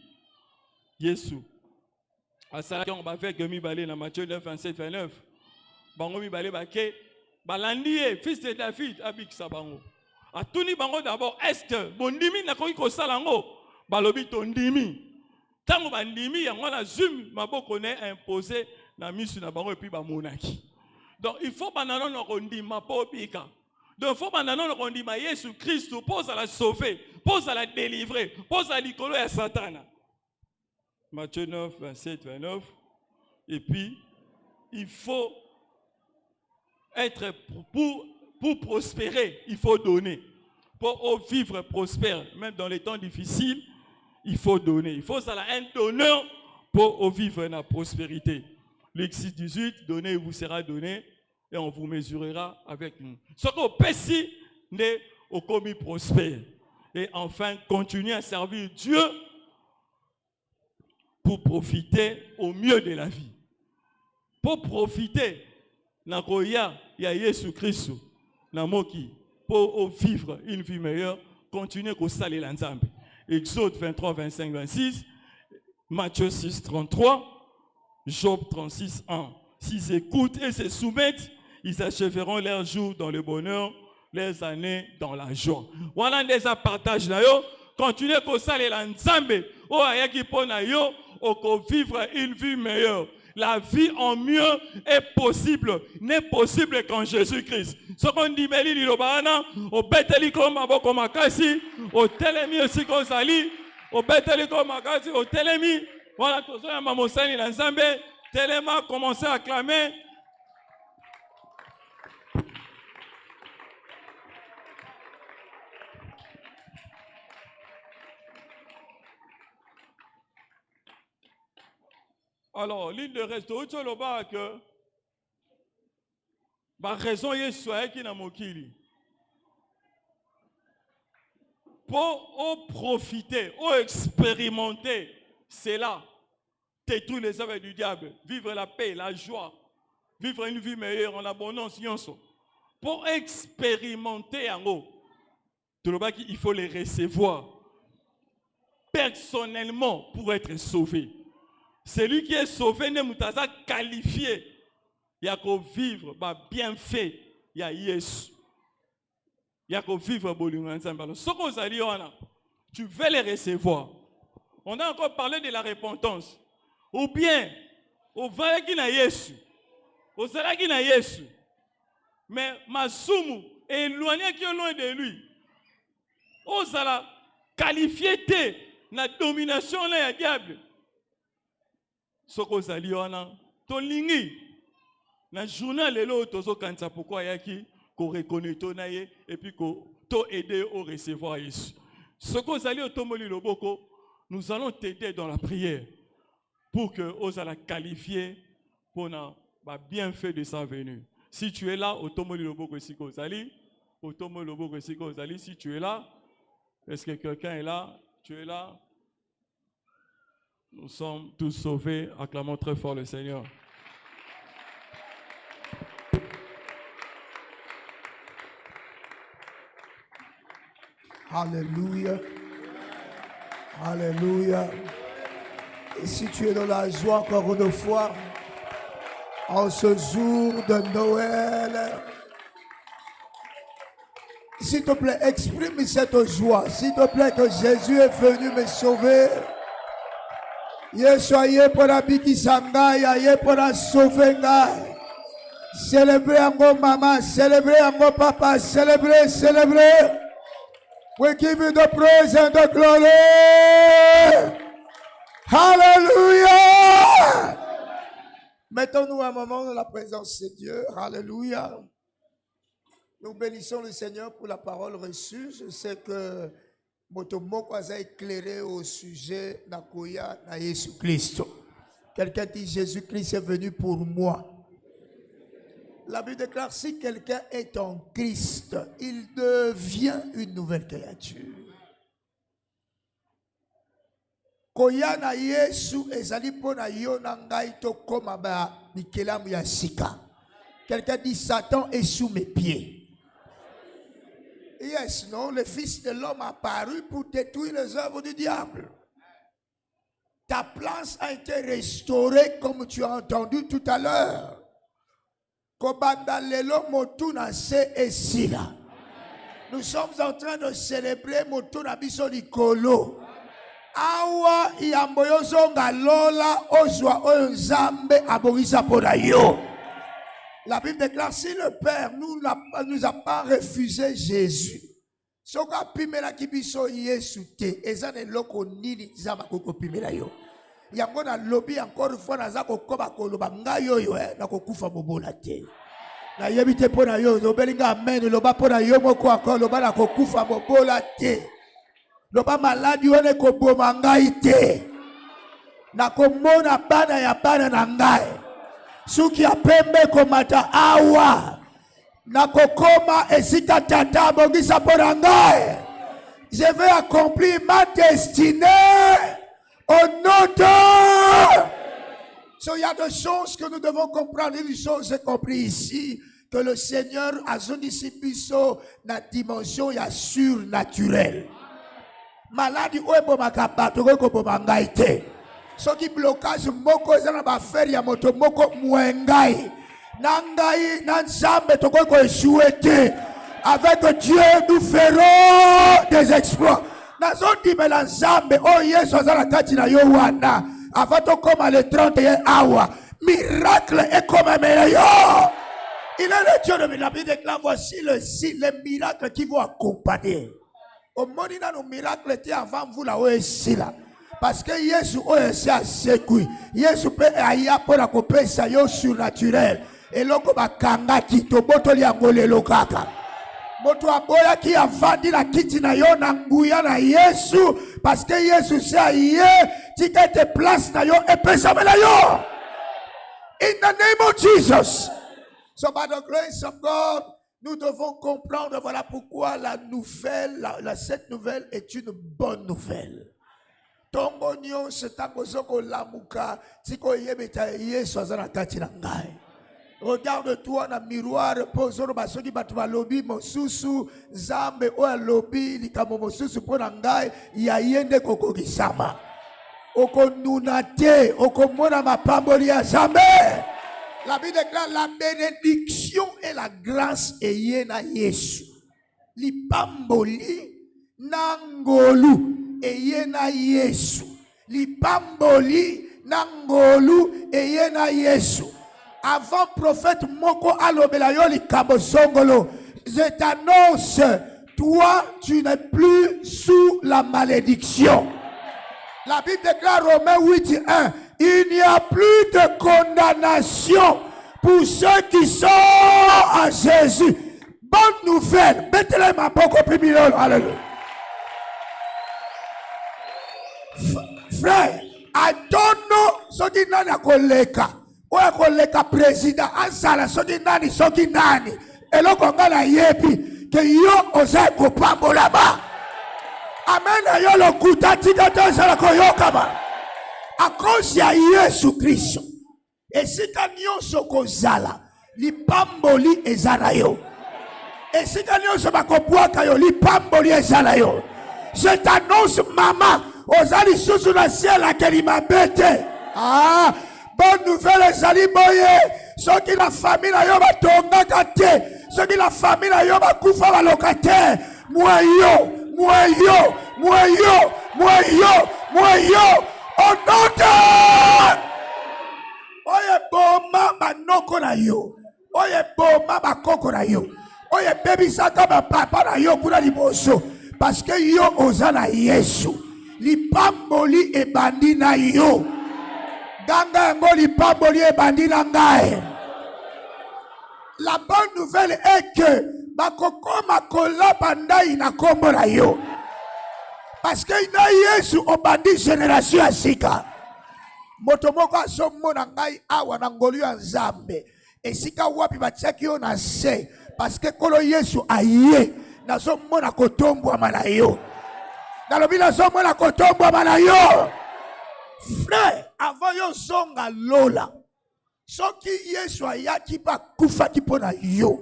Jésus. On va faire que Mibalé dans Matthieu 9, 27, 29. Bango Mibalé Baké, Balandié, fils de David, Abik Sabango. A tout ni bango d'abord, est-ce que Bondimi n'a pas salango, Balobi Tondimi. Tant que Bandimi, y a un zoom, Maboko n'est imposé, na misu na bango et puis Bamonaki. Donc il faut bananon no rondima po bika. Donc il faut bananon no rondima Jésus Christ pose à la sauver, pose à la délivrer, pose à l'icolo et Satana. Matthieu 9, 27, 29. Et puis, il faut être pour prospérer, il faut donner. Pour vivre prospère, même dans les temps difficiles, il faut donner. Il faut ça un donneur pour vivre la prospérité. Luc 6, 18, donnez, vous sera donné, et on vous mesurera avec nous. Ce qu'on pécie, n'est au commis prospère. Et enfin, continuer à servir Dieu pour profiter au mieux de la vie. Pour profiter, il y a Jésus-Christ, pour vivre une vie meilleure, continuer à saler l'ensemble. Exode 23, 25, 26, Matthieu 6, 33, Job 36, 1. S'ils écoutent et se soumettent, ils achèveront leurs jours dans le bonheur, leurs années dans la joie. Voilà des partages là, continuez à saler l'ensemble, pour vivre une vie meilleure. La vie en mieux est possible, n'est possible qu'en Jésus-Christ. Ce qu'on dit, Meli, Lilobana, au Beteli comme Aboko Makasi, au Telemi aussi qu'on sali, au Beteli comme Makasi, au Telemi, voilà, tout ça, Mamosani, l'ensemble, Telema commencé à acclamer. Alors, l'île de resto, tu as que la raison est soit qui n'a mokili. Pour profiter, pour expérimenter, c'est là, détruire les œuvres du diable, vivre la paix, la joie, vivre une vie meilleure en abondance. Pour expérimenter en haut, il faut les recevoir personnellement pour être sauvé. Celui qui est sauvé n'est pas qualifié. Il y a qu'à vivre bien fait. Il y a Jésus. Il y a qu'à vivre ensemble. Ce qu'on a dit, tu veux les recevoir. On a encore parlé de la repentance. Ou bien, au vrai qui n'a Jésus. Au vrai qui n'a Jésus. Mais Masumu est éloigné qui est loin de lui. On s'est qualifié de la domination là, du diable. Ce qu'on a dit, ton lingi, dans le journal, pourquoi il y a qui reconnaît ton aïe et puis qu'on aider au recevoir Jésus. Ce qu'on a dit, nous allons t'aider dans la prière pour que nous allons qualifier pour bienfait de sa venue. Si tu es là, Otomo Loboko Siko Zali, Otomo Loboko Siko Zali, si tu es là, est-ce que quelqu'un est là? Tu es là? Nous sommes tous sauvés. Acclamons très fort le Seigneur. Alléluia. Alléluia. Et si tu es dans la joie encore une fois, en ce jour de Noël, s'il te plaît, exprime cette joie. S'il te plaît, que Jésus est venu me sauver. Yesu aye pour la biki sangai, aye pour la sauver ngai. Célébrez encore maman, célébrez encore papa, célébrez, célébrez. We give you the praise and the glory. Hallelujah. Mettons-nous un moment dans la présence de Dieu. Alléluia. Nous bénissons le Seigneur pour la parole reçue. Je sais que Motomoko a éclairé au sujet Nakoya na Jésus-Christ. Quelqu'un dit Jésus-Christ est venu pour moi. La Bible déclare si quelqu'un est en Christ, il devient une nouvelle créature. Koya na Yesu ezali pona yo na ngai to koma ba bikelamu ya sika. Quelqu'un dit Satan est sous mes pieds. Yes, non, le Fils de l'homme a apparu pour détruire les œuvres du diable. Ta place a été restaurée comme tu as entendu tout à l'heure. Nous sommes en train de célébrer Motuna Biso Likolo. Awa yamboyozonga lola ozwa onzambe aborisa podayo. La Bible déclare si le Père nous a pas refusé Jésus. Soka pimela kibiso Yesu te ezane loko nini zama koko pimela yo. Yango na lobby encore une fois naza kokoba koloba ngayo yo na kokufa bobola te. Na yebite pona yo obelinga amen loba pona yo moko akolo loba na kokufa bobola te. Loba maladi one koboma ngai te. Na komona bana ya bana na ngai. Suki apembe komata awa. Na kokoma esika tata bongisa pona ngai. Je vais accomplir ma destinée. Au nom de... So, il y a des choses que nous devons comprendre. Une chose est compris ici, que le Seigneur a son disciple na dimension ya surnaturelle. Maladie ou ebomaka toko ko bomangaite. So qui blocage moko ezana ba faire ya moto moko mwengai. Nangai nanzambe toko ko échouer. Avec Dieu nous ferons des exploits. Nazondi melanzambe oh Yesu azala kati na yo wana avato koma le 31 awa miracle est comme meilleur. Il est le Dieu de la Bible déclare voici les miracles qui vont accompagner. Au monde dans nos miracles étaient avant vous là où est là parce que Yesu oh est à sekui Yesu peut aya pour la kopesa yo surnaturel et loko bakanga kito botoli angole lokaka. Moto aboya ki avandi la kiti na yo na nguya na Yesu parce que Yesu c'est yé tika te place na yo et pesa na yo. In the name of Jesus. So by the grace of God, nous devons comprendre voilà pourquoi la nouvelle, cette nouvelle est une bonne nouvelle. Tongo nyo setango lamuka tiko yebeta Yesu azana kati na ngai. Regarde-toi dans le miroir, pose-le basoki batu balobi mosusu zambe o lobi likamo mosusu pona ngai ya yende kokokisama. Okonunate, okomona mapamboli ya zambe. La Bible déclare la bénédiction et la grâce eye na Yesu. Lipamboli nangolu eye na Yesu. Lipamboli nangolu eye na Yesu. Avant prophète moko alobela yo likabo songolo. Je t'annonce, toi tu n'es plus sous la malédiction. La Bible déclare Romains 8:1, il n'y a plus de condamnation pour ceux qui sont en Jésus. Bonne nouvelle. Bethlehem a beaucoup plus. Alléluia. Frère, I don't know ce qui n'a koleka. oya koleka président azala soki nani eloko nga na yebi ke yo oza kopambola ba amen yo lokuta tika tozala koyokama a cause ya Yesu Kristo esika nyonso kozala lipamboli ezala yo esika nyonso bakobwaka yo lipamboli ezala yo. Je t'annonce maman ozali susu na ciel akeli mabete bonne nouvelle ezali boye soki la famille na yo batongaka te soki la famille na yo bakufa baloka te mwayo onote oye boma banoko na yo oye boma bakoko na yo oye bebisaka bapapa na yo kuna liboso parce que yo oza na Yesu lipamboli ebandi na yo ganga yango lipamboli ebandi na ngai. La bonne nouvelle est que bakokoma kolaba ndai na kombo na yo parce que na Yesu obandi génération ya sika moto moko azomona ngai awa na ngolu ya Nzambe esika wapi batiaki yo na se parce que kolo Yesu aye nazomona kotombwama na yo nalobi nazomona kotombwama na yo. Frère, avant yo zonga lola soki Yesu ayaki bakufaki mpona yo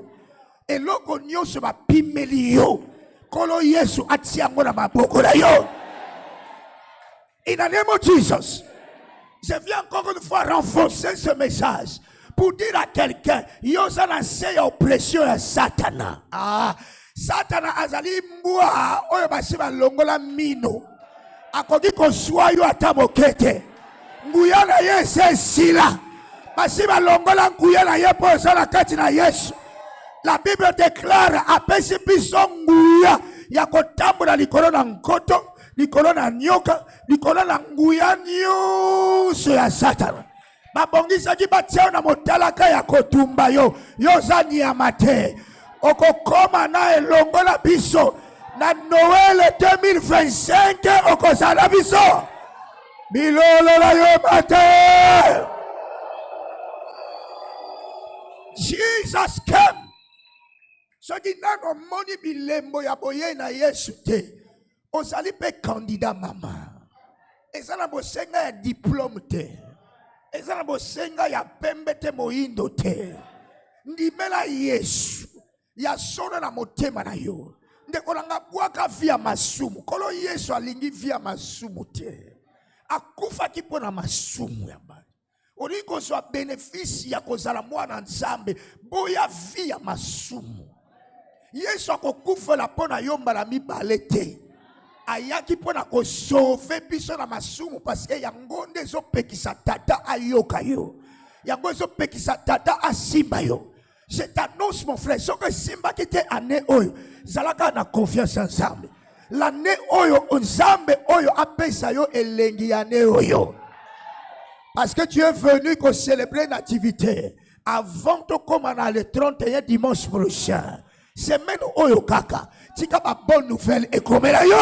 eloko nyonso bapimeli yo kolo Yesu atiango na maboko na yo. In the name of Jesus, je viens encore une fois renforcer ce message pour dire à quelqu'un yo zana se ya oppression ya Satana. Satana azali mbwa oyo basi balongola mino akoki koswa yo ata mokete nguya na ye se sila basi balongola nguya na ye po ezala kati na Yesu. La Bible déclare apesi biso nguya ya kotambola likolo na nkoto likolo na nyoka likolo na nguya nyonso ya Satana babongisaki batia na motalaka ya kotumba yo za nyama te okokoma na elongola biso na Noël 2025 okozala biso bilolo la yo mate. Jesus came soki nano moni bilembo ya boye na Yesu te ozali pe candidat mama ezala bosenga ya diplôme te ezala bosenga ya pembe te moindo te ndimela Yesu ya sona na motema na yo ndeko nanga bwaka via masumu kolo Yesu alingi via masumu te akufaki mpona masumu ya bana olingi kozwa bénéfice ya kozala mwana Nzambe boya via masumu. Yesu akokufela mpona yo mbala mibale te ayaki mpona kosauve biso na masumu parce que yango nde ezopekisa tata ayoka yo yango ezopekisa tata asimba yo. Je t'annonce mon frère soki simba ki te année oyo zalaka na confiance en Nzambe l'année oyo Nzambe oyo apesa yo elengi année oyo parce que tu es venu pour célébrer nativité avant de commencer le 31 dimanche prochain. Semaine oyo kaka tika ba bonne nouvelle et comme la yo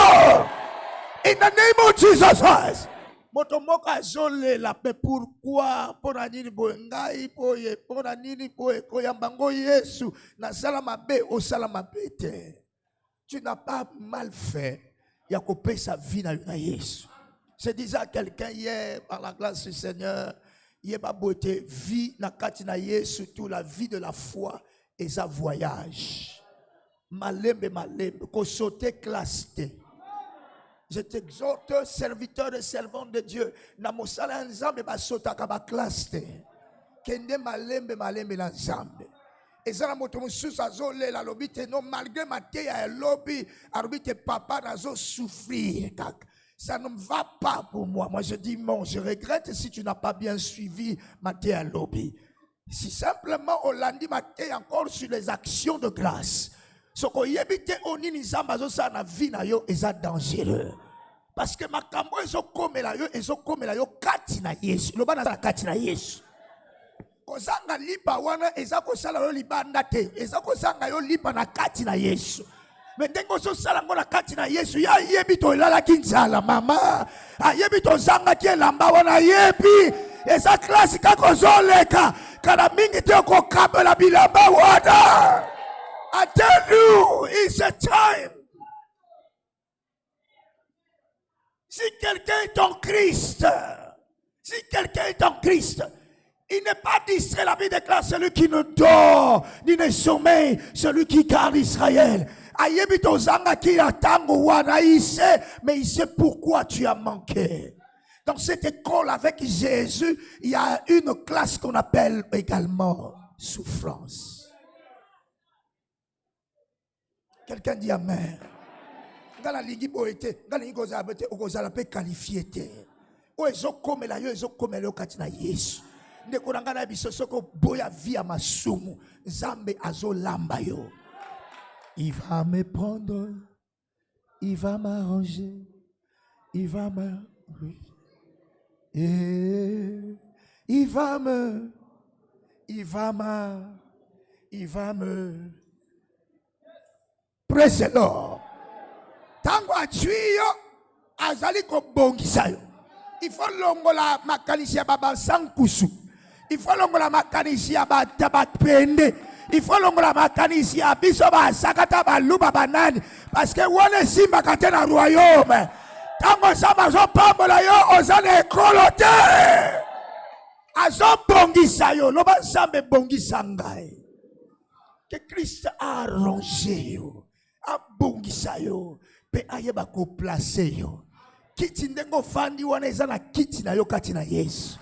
in the name of Jesus Christ. Moto moka azole la pe pourquoi pona nini boye ngai boye pona nini boye koyamba ngo Yesu na sala mabe o sala mabe te. Tu n'as pas mal fait ya kopesa sa vie na Yesu. Je disais à quelqu'un hier par la grâce du Seigneur il pas beauté vie na kati na Yesu tout la vie de la foi et sa voyage. Malembe, qu'on saute classe. Je t'exhorte, serviteur et servant de Dieu, na mosala nzambe ba sota ka ba classe. Kende malembe la nzambe. Ezala moto mususu azolela lobite non malgré mateya lobi, arobite papa nazo souffrir kaka. Ça ne va pas pour moi. Moi je dis non, je regrette si tu n'as pas bien suivi mateya lobi. Si simplement on l'a dit mateya encore sur les actions de grâce. Soko yebite onini nzamba zo sa na vie na yo eza dangereux parce que makambo ezo komela yo kati na Yesu loba na kati na Yesu kozanga lipa wana eza ko sala yo libanda te eza ko sanga yo lipa na kati na Yesu mais ndengo so sala ngo na kati na Yesu ya yebito elala kinzala mama ayebito zanga ki elamba wana yebi esa classe kakozoleka kala mingi te okokabela bilamba wana. I tell you, it's a time. Si quelqu'un est en Christ, il n'est pas distrait. La Bible déclare celui qui ne dort ni ne sommeille, celui qui garde Israël. Mais il sait pourquoi tu as manqué. Dans cette école avec Jésus, il y a une classe qu'on appelle également souffrance. Quelqu'un dit Amen. Ngala lingi boete, ngala lingi goza boete, okozala pe qualifié te. O ezokomela yo ezokomela yo kati na Yesu. Ndeko ngana biso soko boya via masumu, Nzambe azolamba yo. Il va me prendre, il va m'arranger, il va me et il va me Praise the Lord. Tango atuyo azali ko bongisa yo. Il faut longola makanisi ya baba sankusu. Il faut longola makanisi ya batabapende. Il faut longola makanisi ya biso ba sakata ba luba banani parce que wone simba katena royaume. Tango sama zo pambola yo ozane ekolote. Azo bongisa yo loba Nzambe bongisa ngai. Que Christ a arrangé yo. Abongisa yo pe ayeba ko placer yo kiti ndengo fandi wana ezana kiti na yo kati na Yesu.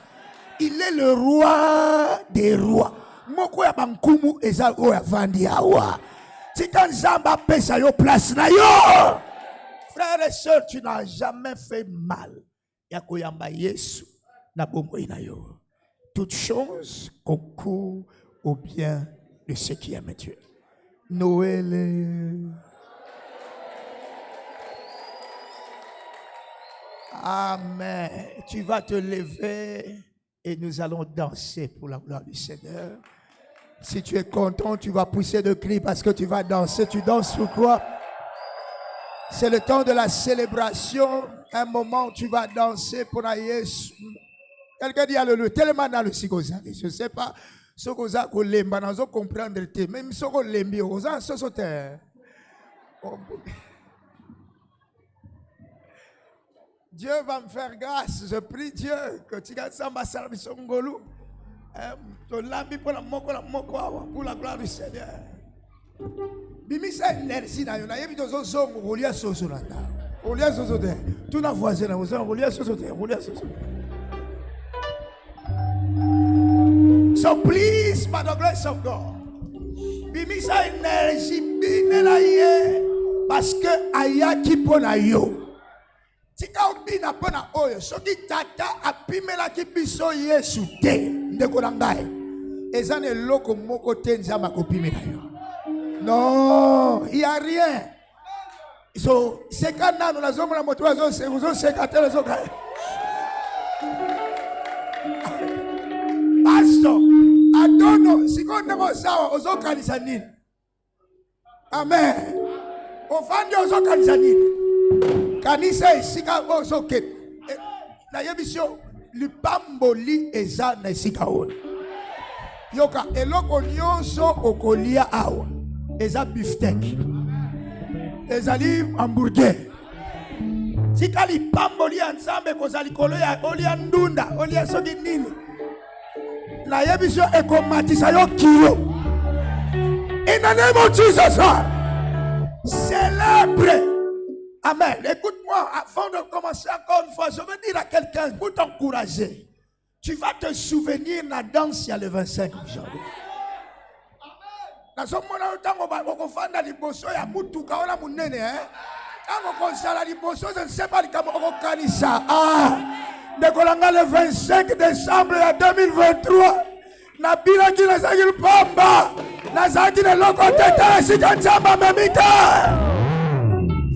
Il est le roi des rois. Moko ya bankumu eza o ya vandi awa. Tika Nzamba pesa yo place na yo. Frères et sœurs, tu n'as jamais fait mal. Ya koyamba Yesu na bomoi na yo. Toute chose concourt au bien de ceux qui aiment Dieu. Noël. Amen. Tu vas te lever et nous allons danser pour la gloire du Seigneur. Si tu es content, tu vas pousser de cris parce que tu vas danser. Tu danses pourquoi? C'est le temps de la célébration. Un moment où tu vas danser pour la Yesu. Quelqu'un dit alléluia. Tellement dans le sigoza. Je ne sais pas. Ce que vous avez comprendre. Même ce que vous avez Dieu va me faire grâce. Je prie Dieu que tu gardes ça pour la gloire du Seigneur. Bimisa énergie na yo na yebi tozo zongo rolia soso na ta. Rolia soso te. Tu na voisin na voisin rolia soso te. Rolia soso. So please by the grace of God. Bimisa énergie binela ye parce que ayaki pona yo. Tika obina pona oyo soki tata apimela ki biso Yesu te ndeko na ngai ezane loko moko te Nzamba kopimela yo. Non, il n'y a rien. So, c'est quand nous avons la moto, nous avons sécaté les autres. Pastor, I don't know. Si on ne va pas aux autres canisanines. Amen. Au fond de aux autres canisanines. Kanisa isika aux autres. La yémission, le pamboli eza na isika on. Yoka, eloko nyonso okolia awa. Eza beefsteak. Ezali hamburger. Sikali pamboli ya Nzambe kozali kolo ya olia ndunda, olia soki nini. Na yebiso ekomatisa yo kilo. In the name of Jesus. Célèbre. Amen. Écoute-moi, avant de commencer encore une fois, je veux dire à quelqu'un pour t'encourager. Tu vas te souvenir de la danse il y a le 25 aujourd'hui. Je ne sais pas le 25 décembre 2023 Nabilaki Nazagil Pamba Nazagil Lokoteta Sikachamba Memika.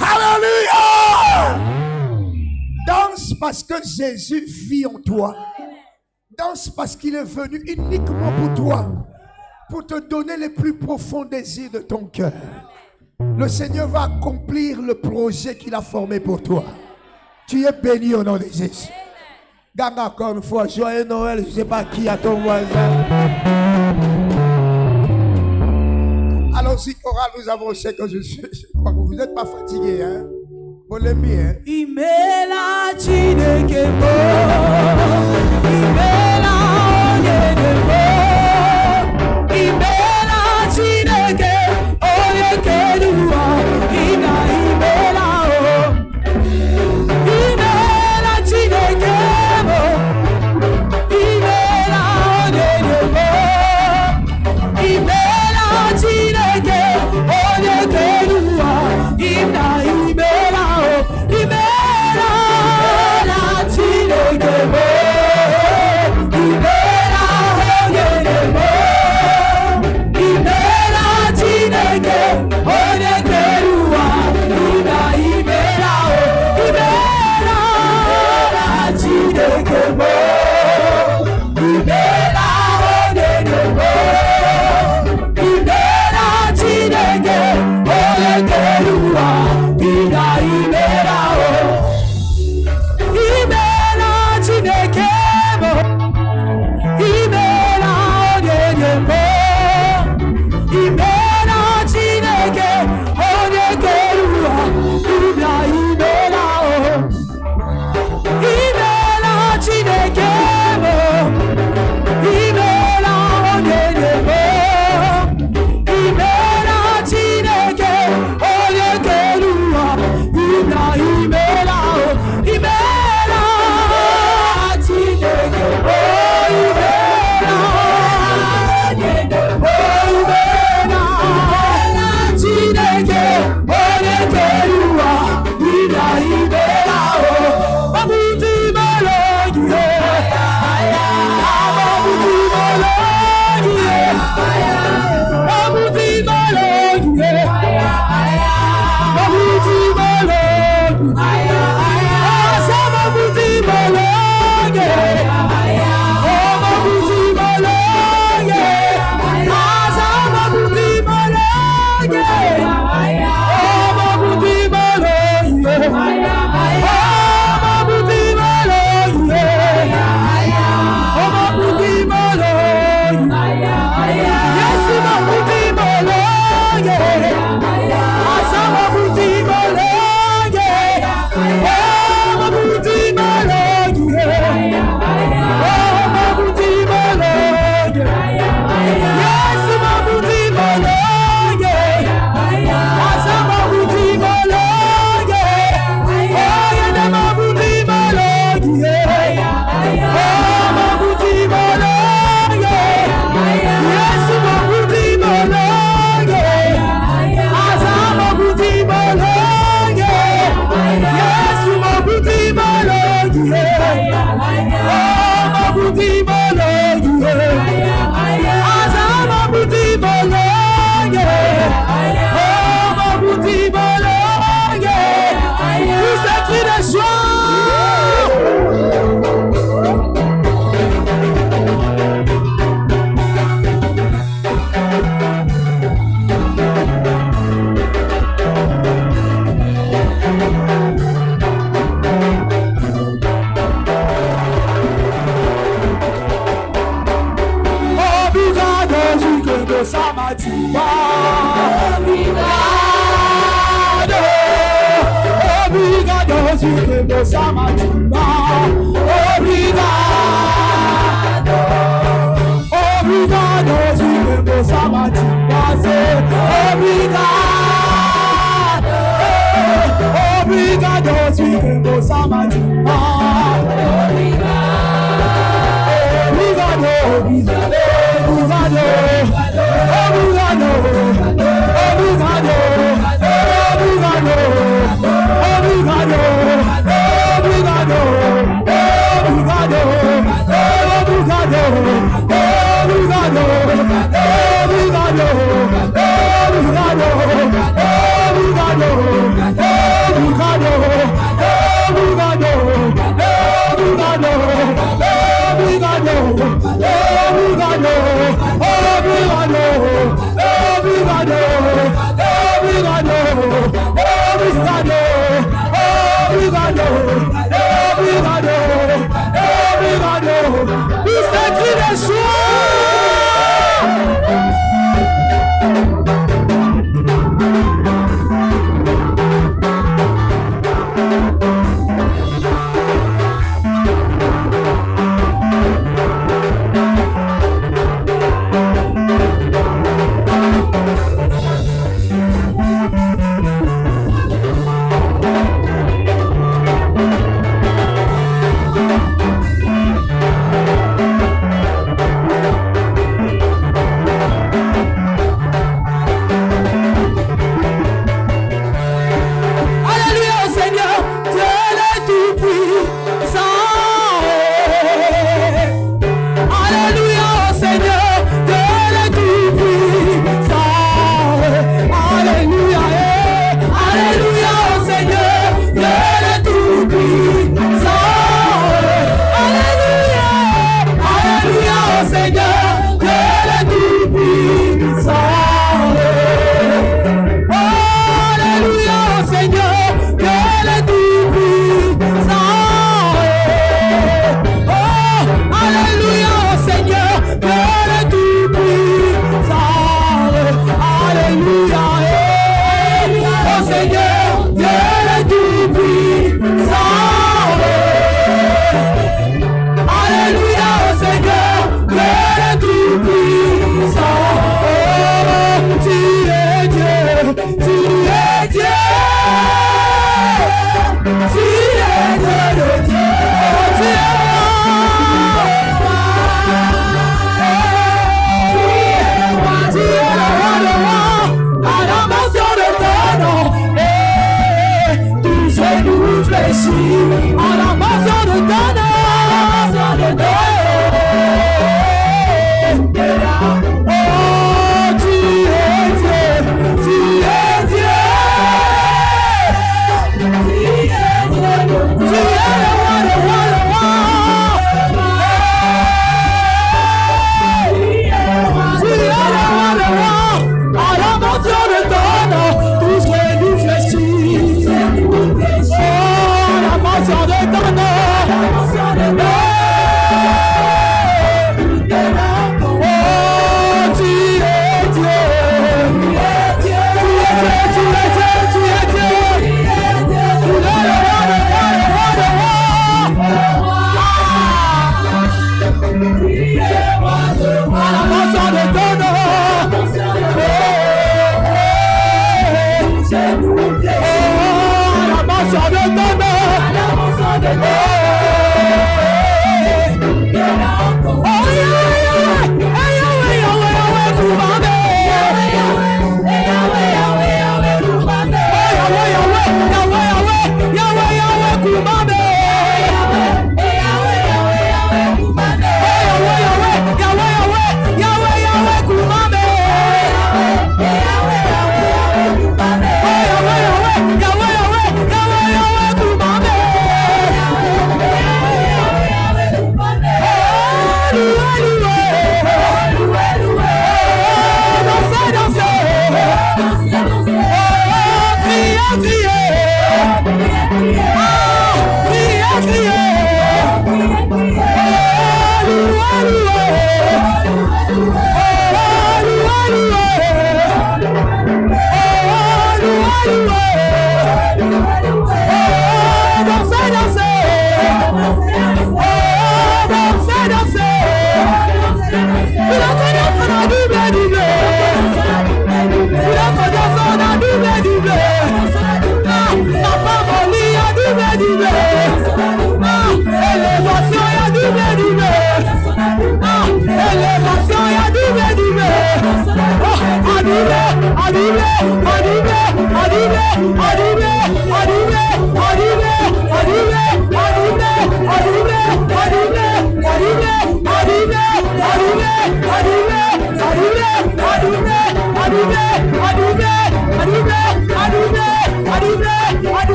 Alléluia. Danse parce que Jésus vit en toi. Danse parce qu'il est venu uniquement pour toi, pour te donner les plus profonds désirs de ton cœur. Le Seigneur va accomplir le projet qu'il a formé pour toi. Tu es béni au nom de Jésus. Gagne encore une fois, joyeux Noël, je ne sais pas qui a ton voisin. Allons-y, chorale, nous avons ce que je crois que vous n'êtes pas fatigué, hein? Vous l'aimez, hein? Imela Chinekebo, Imela Onyedebo, Imela Chineke, Onyekeluwa, Ina Imela O, Imela Chinekebo, Imela Onyedebo, Imela Chineke, Onyekeluwa, Ina Imela O, Imela Chinekebo, Imela Onyedebo, Imela Chineke, Onyekeluwa, Ina Imela O, Imela Chinekebo, Imela Onyedebo, Imela Chineke, Onyekeluwa, Ina Imela O, Imela Chinekebo, Imela Onyedebo, Imela Chineke, Onyekeluwa, Ina Imela O, Imela Chinekebo, Imela Onyedebo, Imela Chineke, Onyekeluwa, Ina Imela O, Imela Chineke, Imela Onyedebo, Imela Chineke, Onyekeluwa, Ina Imela O, Babuti Malogie, Babuti Malogie, Babuti Malogie, Babuti Malogie, Asa Babuti Malogie, Oh Babuti Malogie, Asa Babuti Malogie, Oh Babuti Malogie, Oh Babuti Malogie, Oh Babuti Malogie, Yes Babuti Malogie, Asa Babuti Malogie, Oh Babuti Malogie, Oh Babuti Malogie, Yes Babuti Malogie, Asa Babuti Malogie, Oh Yene Babuti Malogie, Oh Babuti Malogie, Yes Babuti Malogie, Asa Babuti Malogie, Yes Babuti Malogie, Oh Babuti Malogie, Asa Babuti Malogie, Oh Babuti Malogie, tous ces cris de joie. Obrigado, Chico Samatiba. Obrigado, obrigado, Chico Samatiba. Obrigado, obrigado, Chico Samatiba. Obrigado, obrigado, Chico Samatiba. Obrigado, obrigado, obrigado, obrigado, obrigado, obrigado, obrigado, obrigado.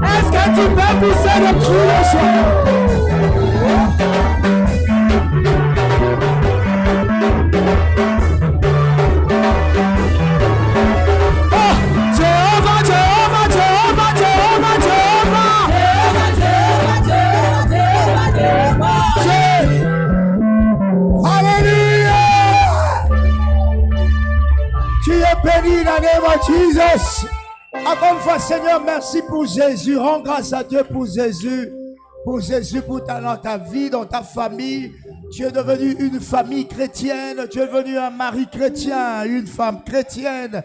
Est-ce que tu peux pousser le cri de joie? Béni dans le nom de Jesus. Encore une fois, Seigneur, merci pour Jésus. Rends grâce à Dieu pour Jésus. Pour Jésus, pour dans ta vie, dans ta famille. Tu es devenu une famille chrétienne. Tu es devenu un mari chrétien, une femme chrétienne.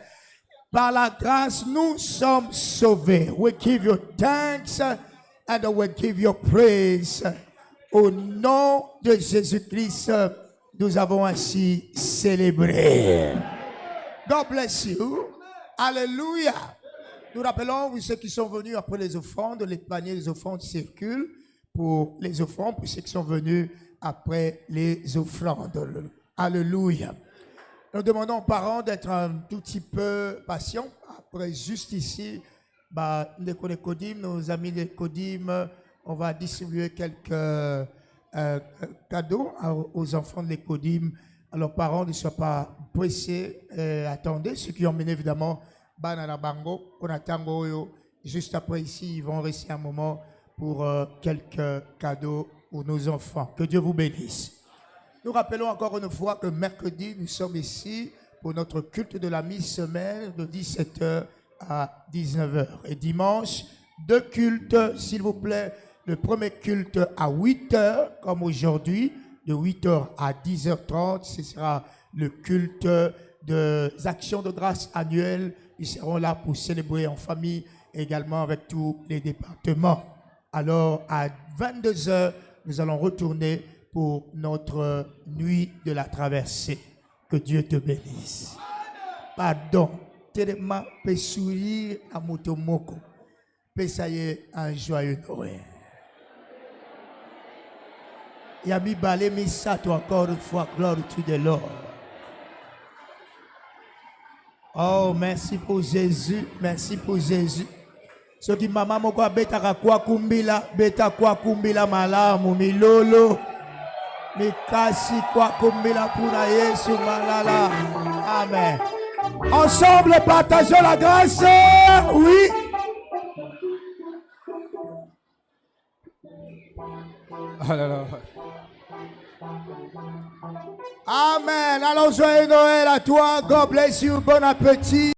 Par la grâce, nous sommes sauvés. We give you thanks and we give you praise. Au nom de Jésus-Christ, nous avons ainsi célébré. God bless you. Alléluia. Nous rappelons ceux qui sont venus après les offrandes, les paniers des offrandes circulent pour les offrandes, pour ceux qui sont venus après les offrandes. Alléluia. Nous demandons aux parents d'être un tout petit peu patients. Après, juste ici, nos amis des Kodim, on va distribuer quelques cadeaux aux enfants de l'Écodim. Alors, parents, ne soient pas pressés. Attendez, ceux qui ont mené évidemment Banana Bango, Konatango, juste après ici, ils vont rester un moment pour quelques cadeaux pour nos enfants. Que Dieu vous bénisse. Nous rappelons encore une fois que mercredi, nous sommes ici pour notre culte de la mi-semaine de 17h à 19h. Et dimanche, 2 cultes, s'il vous plaît. Le premier culte à 8h, comme aujourd'hui. De 8h à 10h30, ce sera le culte des actions de grâce annuelles. Ils seront là pour célébrer en famille, également avec tous les départements. Alors, à 22h, nous allons retourner pour notre nuit de la traversée. Que Dieu te bénisse. Pardon. Tellement peut sourire à Motomoko. Peut ça y est un joyeux Noël. Yami balé mis ça toi encore une fois, gloire to the Lord. Oh, merci pour Jésus, merci pour Jésus. Ce qui maman moko beta kwa kumbila malamu milolo. Mikasi kwa kumbila puna Yesu malala. Amen. Ensemble, partageons la grâce. Oui. Amen. Alors, joyeux Noël à toi. God bless you. Bon appétit.